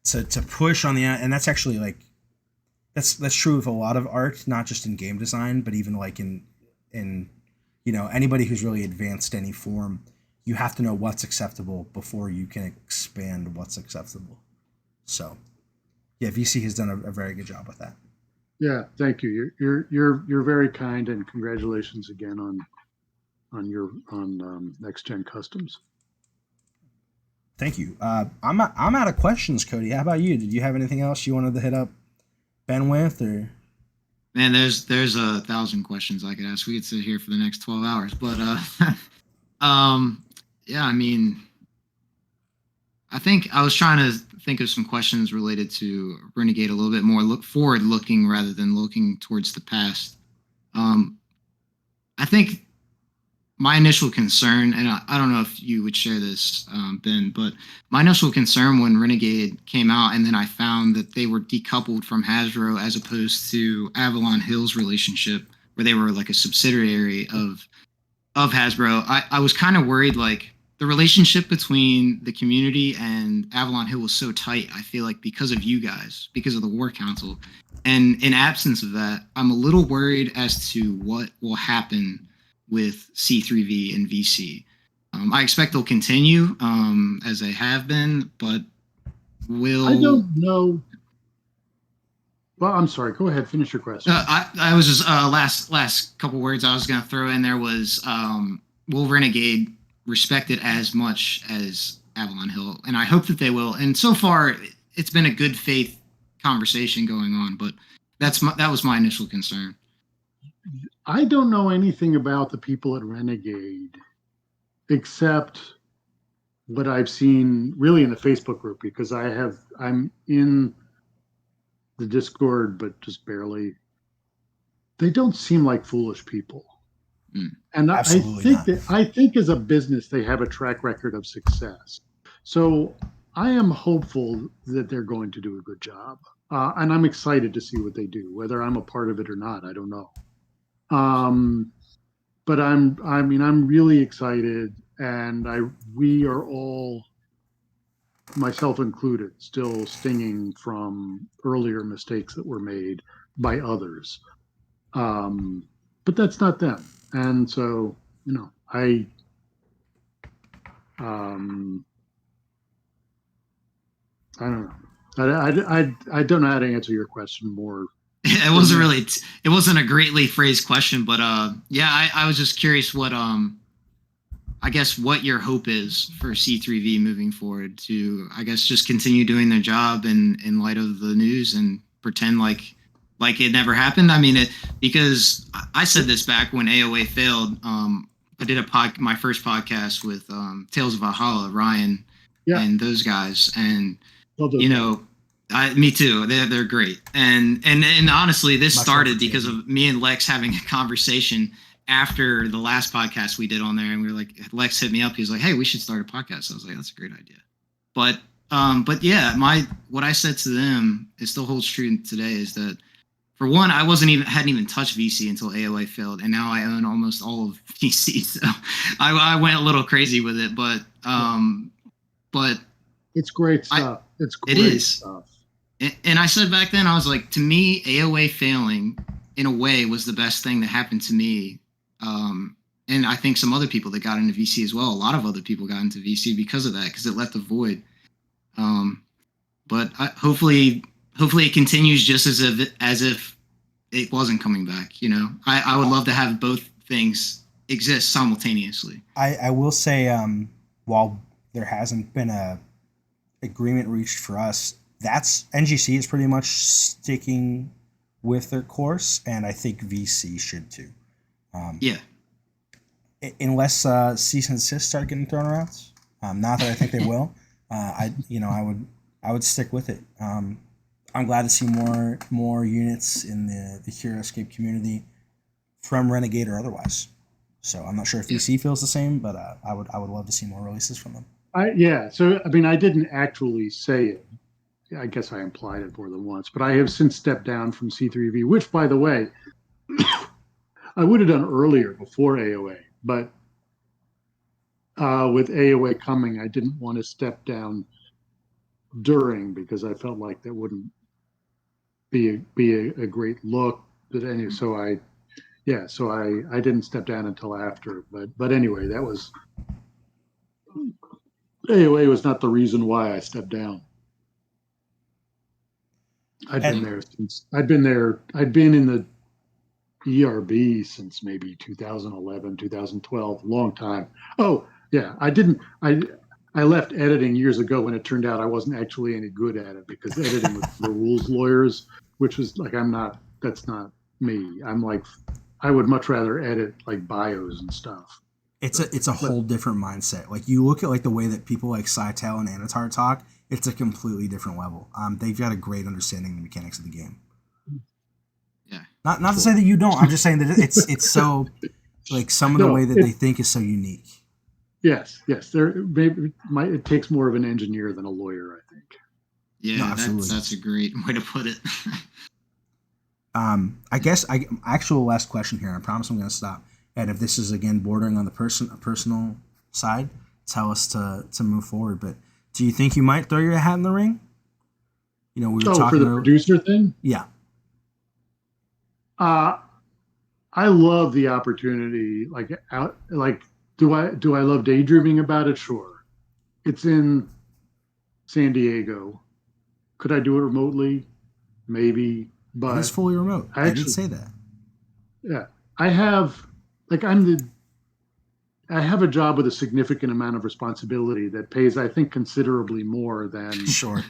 to push on the, and that's actually like that's true of a lot of art, not just in game design, but even like in anybody who's really advanced any form. You have to know what's acceptable before you can expand what's acceptable. So, yeah, VC has done a very good job with that. Yeah, thank you. You're very kind, and congratulations again on Next Gen Customs. Thank you. I'm out of questions, Cody. How about you? Did you have anything else you wanted to hit up Ben with, or? Man, there's 1,000 questions I could ask. We could sit here for the next 12 hours, but yeah, I mean, I think I was trying to think of some questions related to Renegade a little bit more forward looking rather than looking towards the past. I think my initial concern, and I don't know if you would share this, Ben, but my initial concern when Renegade came out, and then I found that they were decoupled from Hasbro as opposed to Avalon Hill's relationship, where they were like a subsidiary of Hasbro. I was kind of worried, like, the relationship between the community and Avalon Hill was so tight, I feel like, because of you guys, because of the War Council. And in absence of that, I'm a little worried as to what will happen with C3V and VC. I expect they'll continue as they have been, but will... I don't know. Well, I'm sorry. Go ahead. Finish your question. I was just last couple words I was going to throw in there was, will Renegade respect it as much as Avalon Hill? And I hope that they will. And so far, it's been a good faith conversation going on, but that was my initial concern. I don't know anything about the people at Renegade except what I've seen really in the Facebook group, because I'm in the Discord, but just barely. They don't seem like foolish people. And I think as a business, they have a track record of success. So I am hopeful that they're going to do a good job. And I'm excited to see what they do. Whether I'm a part of it or not, I don't know. But I'm really excited, and we are all, myself included, still stinging from earlier mistakes that were made. by others. But that's not them. And so, I don't know. I don't know how to answer your question more. It wasn't a greatly phrased question, but yeah, I was just curious what I guess what your hope is for C3V moving forward to, I guess, just continue doing their job in light of the news and pretend like it never happened. I mean, because I said this back when AOA failed. I did my first podcast with Tales of Valhalla, Ryan, and those guys, and me too. They're great, and honestly, this started because of me and Lex having a conversation after the last podcast we did on there, and we were like, Lex hit me up. He was like, "Hey, we should start a podcast." I was like, "That's a great idea." But yeah, what I said to them, it still holds true today. Is that for one, I hadn't even touched VC until AOA failed, and now I own almost all of VC. So I went a little crazy with it, but it's great stuff. It's great stuff. And I said back then, I was like, to me, AOA failing in a way was the best thing that happened to me. And I think some other people that got into VC as well. A lot of other people got into VC because of that, because it left a void. But hopefully it continues just as if it wasn't coming back. I would love to have both things exist simultaneously. I will say, while there hasn't been a agreement reached for us, that's NGC is pretty much sticking with their course, and I think VC should too. Yeah. Unless cease and desist start getting thrown around, not that I think they will. I would stick with it. I'm glad to see more units in the HeroScape community from Renegade or otherwise. So I'm not sure if VC feels the same, but I would love to see more releases from them. So I mean, I didn't actually say it. I guess I implied it more than once, but I have since stepped down from C3V, which, by the way, I would have done earlier before AOA, but with AOA coming, I didn't want to step down during, because I felt like that wouldn't be a great look. But anyway, so I didn't step down until after. But anyway, that was AOA was not the reason why I stepped down. I'd been in the ERB since maybe 2011, 2012, long time. Oh, yeah, I left editing years ago when it turned out I wasn't actually any good at it, because editing with the rules lawyers, which was like, that's not me. I would much rather edit like bios and stuff. It's a whole different mindset. Like, you look at like the way that people like Scytale and Anatar talk, it's a completely different level. They've got a great understanding of the mechanics of the game. Yeah. Not to say that you don't. I'm just saying that it's so, like, some of the way that they think is so unique. Yes. It takes more of an engineer than a lawyer, I think. Yeah, no, that's a great way to put it. I guess actual last question here. I promise I'm going to stop. And if this is again bordering on the personal side, tell us to move forward. But do you think you might throw your hat in the ring? We were talking for the producer thing. Yeah. I love the opportunity. Do I love daydreaming about it? Sure. It's in San Diego. Could I do it remotely? Maybe, but it is fully remote. I did say that. Yeah, I have I have a job with a significant amount of responsibility that pays, I think, considerably more than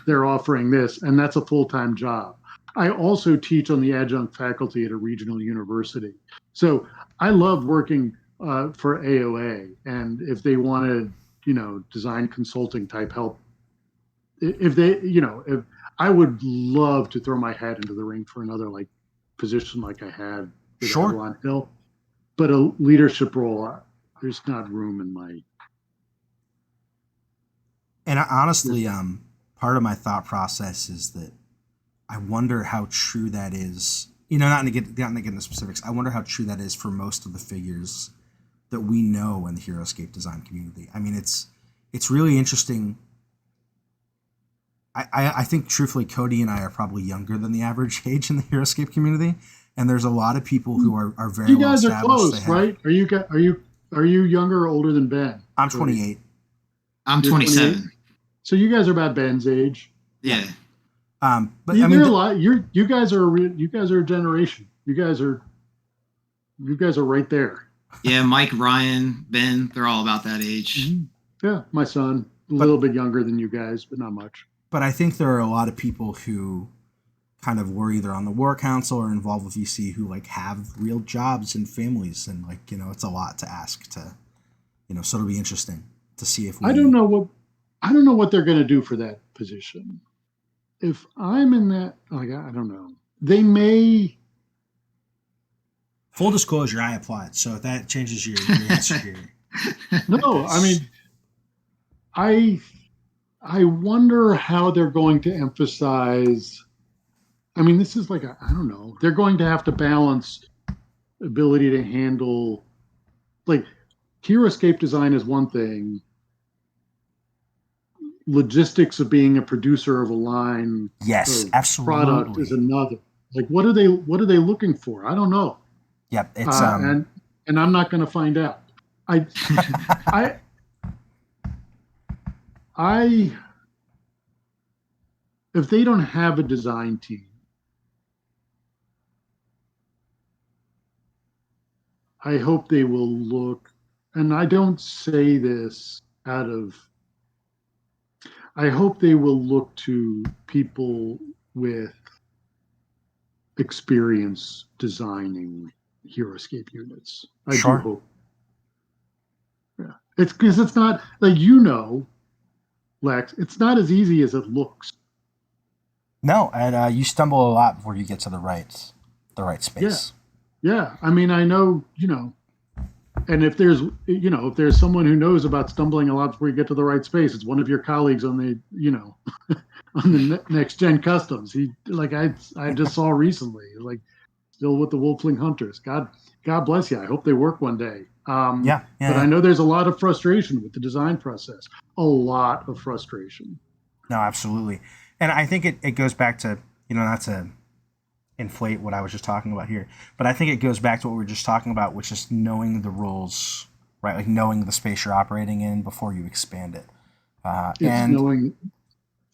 they're offering this, and that's a full-time job. I also teach on the adjunct faculty at a regional university, so I love working for AOA. And if they wanted, design consulting type help, if I would love to throw my hat into the ring for another position like I had with Avalon Hill, but a leadership role, there's not room in my. And honestly, part of my thought process is that I wonder how true that is. Not to get into specifics, I wonder how true that is for most of the figures that we know in the HeroScape design community. I mean, it's really interesting I think truthfully, Cody and I are probably younger than the average age in the HeroScape community, and there's a lot of people who are very You well guys are established. close, right? Are you younger or older than Ben? I'm Cody? 28. I'm You're 27. So you guys are about Ben's age. Yeah. But Yeah, I mean, a lot. You guys are a generation. You guys are right there. Yeah, Mike, Ryan, Ben, they're all about that age. Yeah, my son, a little bit younger than you guys, but not much. But I think there are a lot of people who kind of were either on the war council or involved with VC who like have real jobs and families, and like, you know, it's a lot to ask to, you know, so it'll be interesting to see if we. I don't know what they're going to do for that position. If I'm in that, like, I don't know. They may. Full disclosure, I applied, so if that changes your answer here. No, I mean, I wonder how they're going to emphasize. I mean, this is like I don't know. They're going to have to balance ability to handle, like, HeroScape design is one thing. Logistics of being a producer of a line, Yes, of absolutely. product is another. Like, what are they looking for? I don't know. Yep, it's and I'm not going to find out. I if they don't have a design team, I hope they will look, and I don't say this out of, I hope they will look to people with experience designing HeroScape units. I Sure. do hope. Yeah. It's because it's not like, you know, Lex, it's not as easy as it looks. No, and you stumble a lot before you get to the right space. Yeah. I mean, I know, you know, and if there's someone who knows about stumbling a lot before you get to the right space, it's one of your colleagues on the, you know, on the next gen customs. He, like, I just saw recently, like, still with the Wolfling Hunters. God bless you. I hope they work one day. Yeah. But I know there's a lot of frustration with the design process. A lot of frustration. No, absolutely. And I think it goes back to, you know, not to inflate what I was just talking about here, but I think it goes back to what we were just talking about, which is knowing the rules, right? Like knowing the space you're operating in before you expand it. It's knowing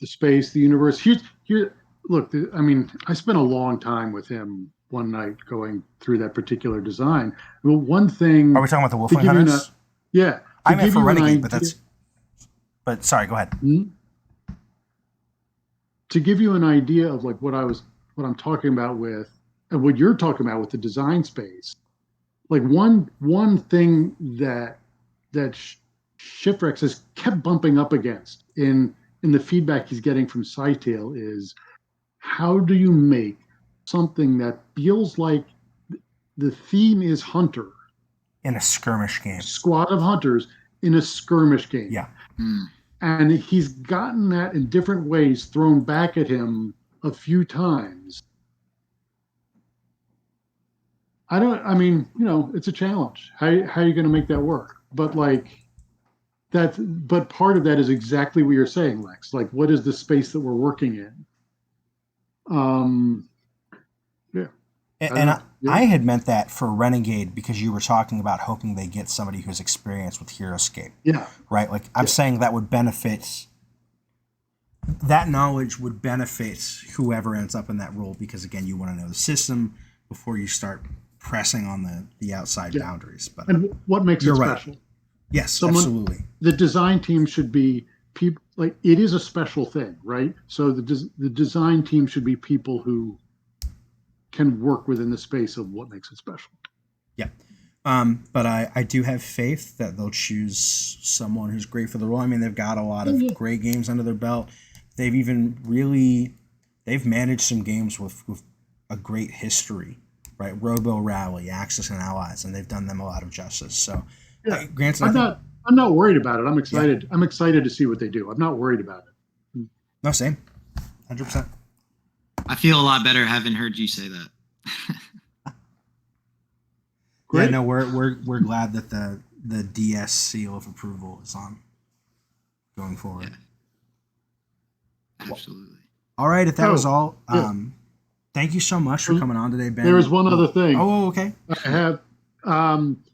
the space, the universe. Here. Look, I mean, I spent a long time with him one night going through that particular design. Well, one thing. Are we talking about the Wolfling Hunters? Yeah. I meant for Renegade, but sorry, go ahead. To give you an idea of like what I'm talking about with, and what you're talking about with the design space, like one thing that Shipwrex has kept bumping up against in the feedback he's getting from Cytail is, how do you make something that feels like the theme is hunter in a skirmish game, squad of hunters in a skirmish game? Yeah. And he's gotten that in different ways thrown back at him a few times. I mean, you know, it's a challenge. How are you going to make that work? But like but part of that is exactly what you're saying, Lex. Like, what is the space that we're working in? Yeah. And I had meant that for Renegade because you were talking about hoping they get somebody who's experienced with HeroScape. Yeah. Right? Like, I'm saying that would benefit, that knowledge would benefit whoever ends up in that role because, again, you want to know the system before you start pressing on the outside boundaries. But and what makes it special? Right. Yes, absolutely. The design team should be people, like, it is a special thing, right? So the design team should be people who can work within the space of what makes it special. Yeah. But I do have faith that they'll choose someone who's great for the role. I mean, they've got a lot of great games under their belt. They've managed some games with a great history, right? Robo Rally, Axis and Allies, and they've done them a lot of justice. So, granted, I'm not worried about it. I'm excited. Yeah. I'm excited to see what they do. I'm not worried about it. No, same. 100%. I feel a lot better having heard you say that. Great. Yeah, no, we're glad that the DS seal of approval is on going forward. Absolutely. All right, if that was all, yeah. thank you so much for coming on today, Ben. There was one other thing. Oh, okay. I have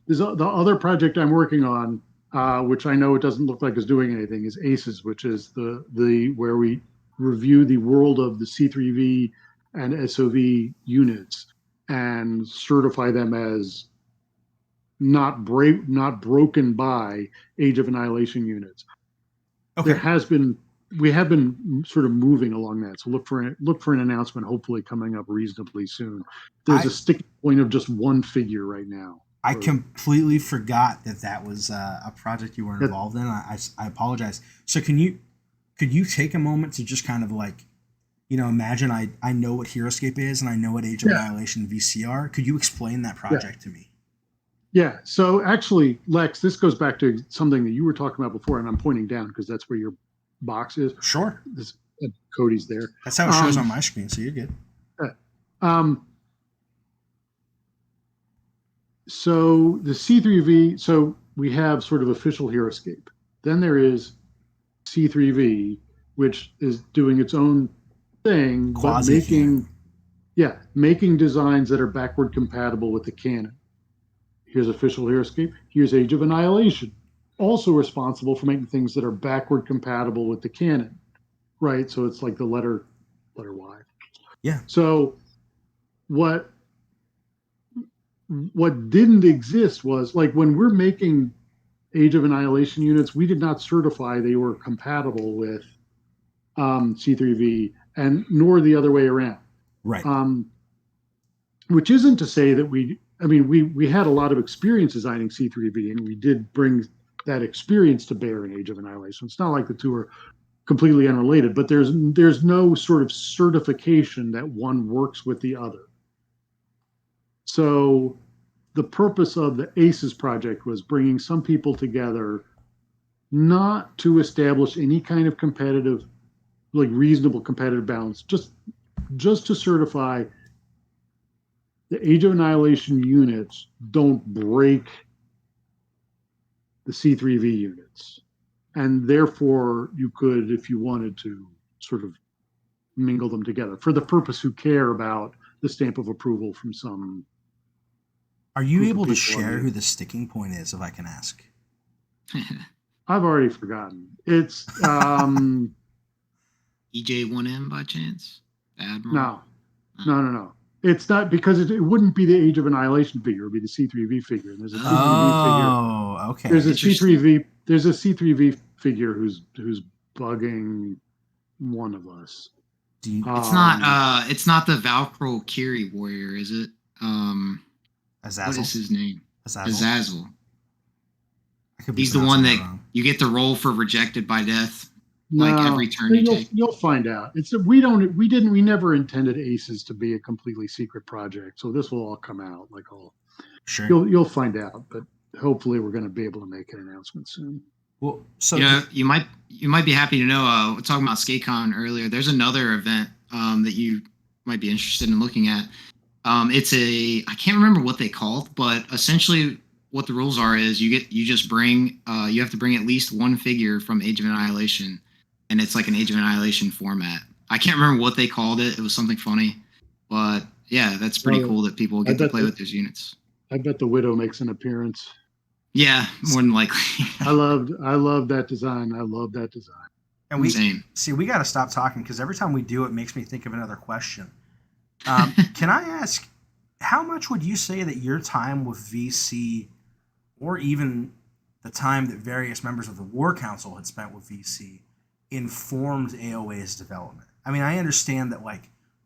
there's the other project I'm working on, which I know it doesn't look like is doing anything, is ACES, which is the where we review the world of the C3V and SOV units and certify them as not broken by Age of Annihilation units. Okay. We have been sort of moving along that. So look for an announcement, hopefully coming up reasonably soon. There's a sticking point of just one figure right now. I completely forgot that was a project you were involved in. I apologize. So could you take a moment to just kind of like, imagine I know what HeroScape is and I know what Age of Annihilation VC are. Could you explain that project to me? Yeah. So actually, Lex, this goes back to something that you were talking about before, and I'm pointing down because that's where your box is. Sure. Cody's there. That's how it shows on my screen, so you're good. So the C3V, so we have sort of official HeroScape. Then there is C3V, which is doing its own thing, but making designs that are backward compatible with the canon. Here's official HeroScape. Here's Age of Annihilation, also responsible for making things that are backward compatible with the canon, right? So it's like the letter Y. Yeah. So what didn't exist was, like, when we're making Age of Annihilation units, we did not certify they were compatible with C3V, and nor the other way around. Right. Which isn't to say that we had a lot of experience designing C3V, and we did bring that experience to bear in Age of Annihilation. It's not like the two are completely unrelated, but there's no sort of certification that one works with the other. So the purpose of the ACES project was bringing some people together, not to establish any kind of competitive, like reasonable competitive balance, just to certify the Age of Annihilation units don't break the C3V units. And therefore, you could, if you wanted to, sort of mingle them together for the purpose who care about the stamp of approval from some. Are you able to share who the sticking point is, if I can ask? I've already forgotten. It's EJ1M by chance? Admiral? No. It's not, because it wouldn't be the Age of Annihilation figure. It would be the C3V figure. And there's a C3V figure. Oh, okay. There's a C3V figure who's bugging one of us. It's not the Valkyrie warrior, is it? Azazel? What is his name? Azazel. He's the one that you get to roll for rejected by death. Like every turn you take. You'll find out. We never intended ACES to be a completely secret project, so this will all come out. Sure. You'll find out, but hopefully we're going to be able to make an announcement soon. Well, so you might be happy to know. We're talking about SkateCon earlier. There's another event that you might be interested in looking at. I can't remember what they called, but essentially what the rules are is you have to bring at least one figure from Age of Annihilation, and it's like an Age of Annihilation format. I can't remember what they called it. It was something funny, but yeah, that's pretty cool that people get to play with those units. I bet the Widow makes an appearance. Yeah, more than likely. I love that design. And we got to stop talking, because every time we do, it makes me think of another question. Can I ask, how much would you say that your time with VC, or even the time that various members of the War Council had spent with VC, informed AOA's development? I mean, I understand that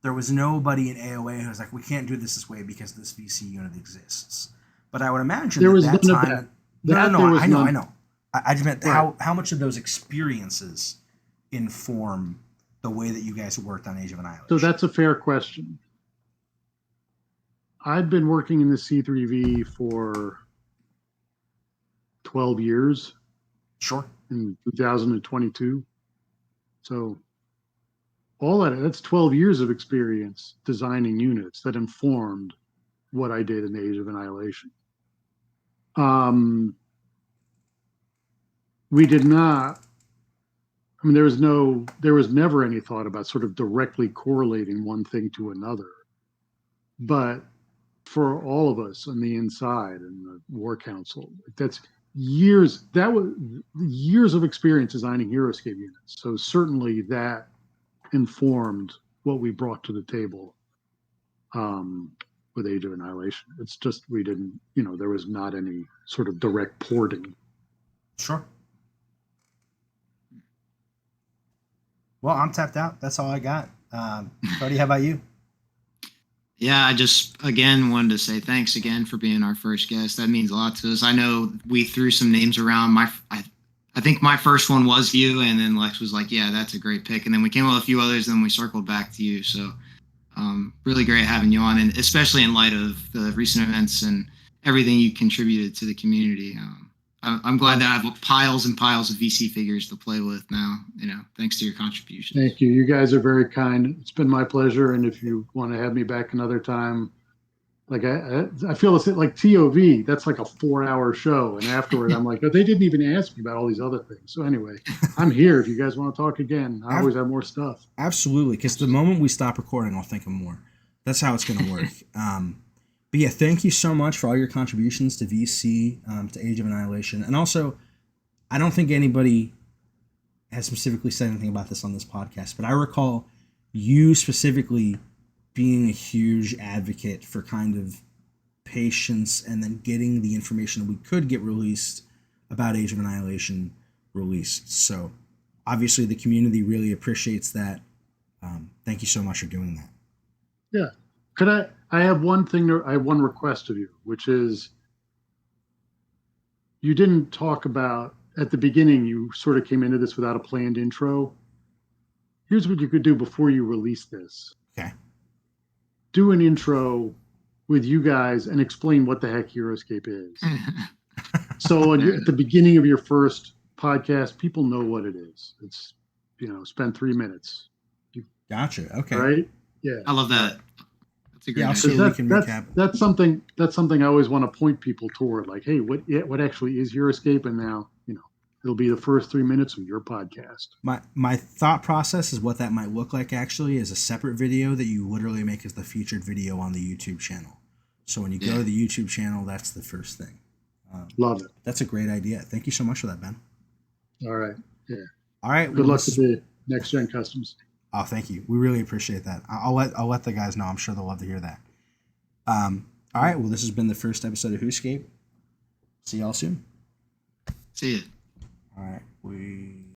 there was nobody in AOA who was like, we can't do this way because this VC unit exists. But I would imagine there was that none time. of that. I know. I just meant how much of those experiences inform the way that you guys worked on Age of Annihilation. So that's a fair question. I've been working in the C3V for 12 years. Sure. In 2022. So all that's 12 years of experience designing units that informed what I did in the Age of Annihilation. We did not I mean, there was never any thought about sort of directly correlating one thing to another. But for all of us on the inside and the War Council, that's years. That was years of experience designing HeroScape units. So certainly that informed what we brought to the table with Age of Annihilation. It's just we didn't, there was not any sort of direct porting. Sure. Well, I'm tapped out. That's all I got. Cody, how about you? Yeah, I just again wanted to say thanks again for being our first guest. That means a lot to us. I know we threw some names around. I think my first one was you, and then Lex was like, "Yeah, that's a great pick." And then we came up with a few others, and then we circled back to you. So, really great having you on, and especially in light of the recent events and everything you contributed to the community. I'm glad that I have piles and piles of VC figures to play with now. Thanks to your contributions. Thank you. You guys are very kind. It's been my pleasure. And if you want to have me back another time, like I feel it's like TOV. That's like a 4-hour show, and afterward, I'm like, oh, they didn't even ask me about all these other things. So anyway, I'm here. If you guys want to talk again, I always have more stuff. Absolutely, because the moment we stop recording, I'll think of more. That's how it's going to work. But yeah, thank you so much for all your contributions to VC, to Age of Annihilation. And also, I don't think anybody has specifically said anything about this on this podcast, but I recall you specifically being a huge advocate for kind of patience and then getting the information that we could get released about Age of Annihilation released. So obviously the community really appreciates that. Thank you so much for doing that. Yeah. Could I have one thing, I have one request of you, which is you didn't talk about, at the beginning, you sort of came into this without a planned intro. Here's what you could do before you release this. Okay. Do an intro with you guys and explain what the heck HeroScape is. So at the beginning of your first podcast, people know what it is. It's, spend 3 minutes. Gotcha. Okay. Right? Yeah. I love that. That's a great idea. So we can recap. That's something I always want to point people toward. Like, hey, what actually is HeroScape? And now, it'll be the first 3 minutes of your podcast. My thought process is what that might look like actually is a separate video that you literally make as the featured video on the YouTube channel. So when you go to the YouTube channel, that's the first thing. Love it. That's a great idea. Thank you so much for that, Ben. All right. Yeah. All right. Good luck with the next gen customs. Oh, thank you. We really appreciate that. I'll let the guys know. I'm sure they'll love to hear that. All right. Well, this has been the first episode of WhoScape. See y'all soon. See ya. All right. We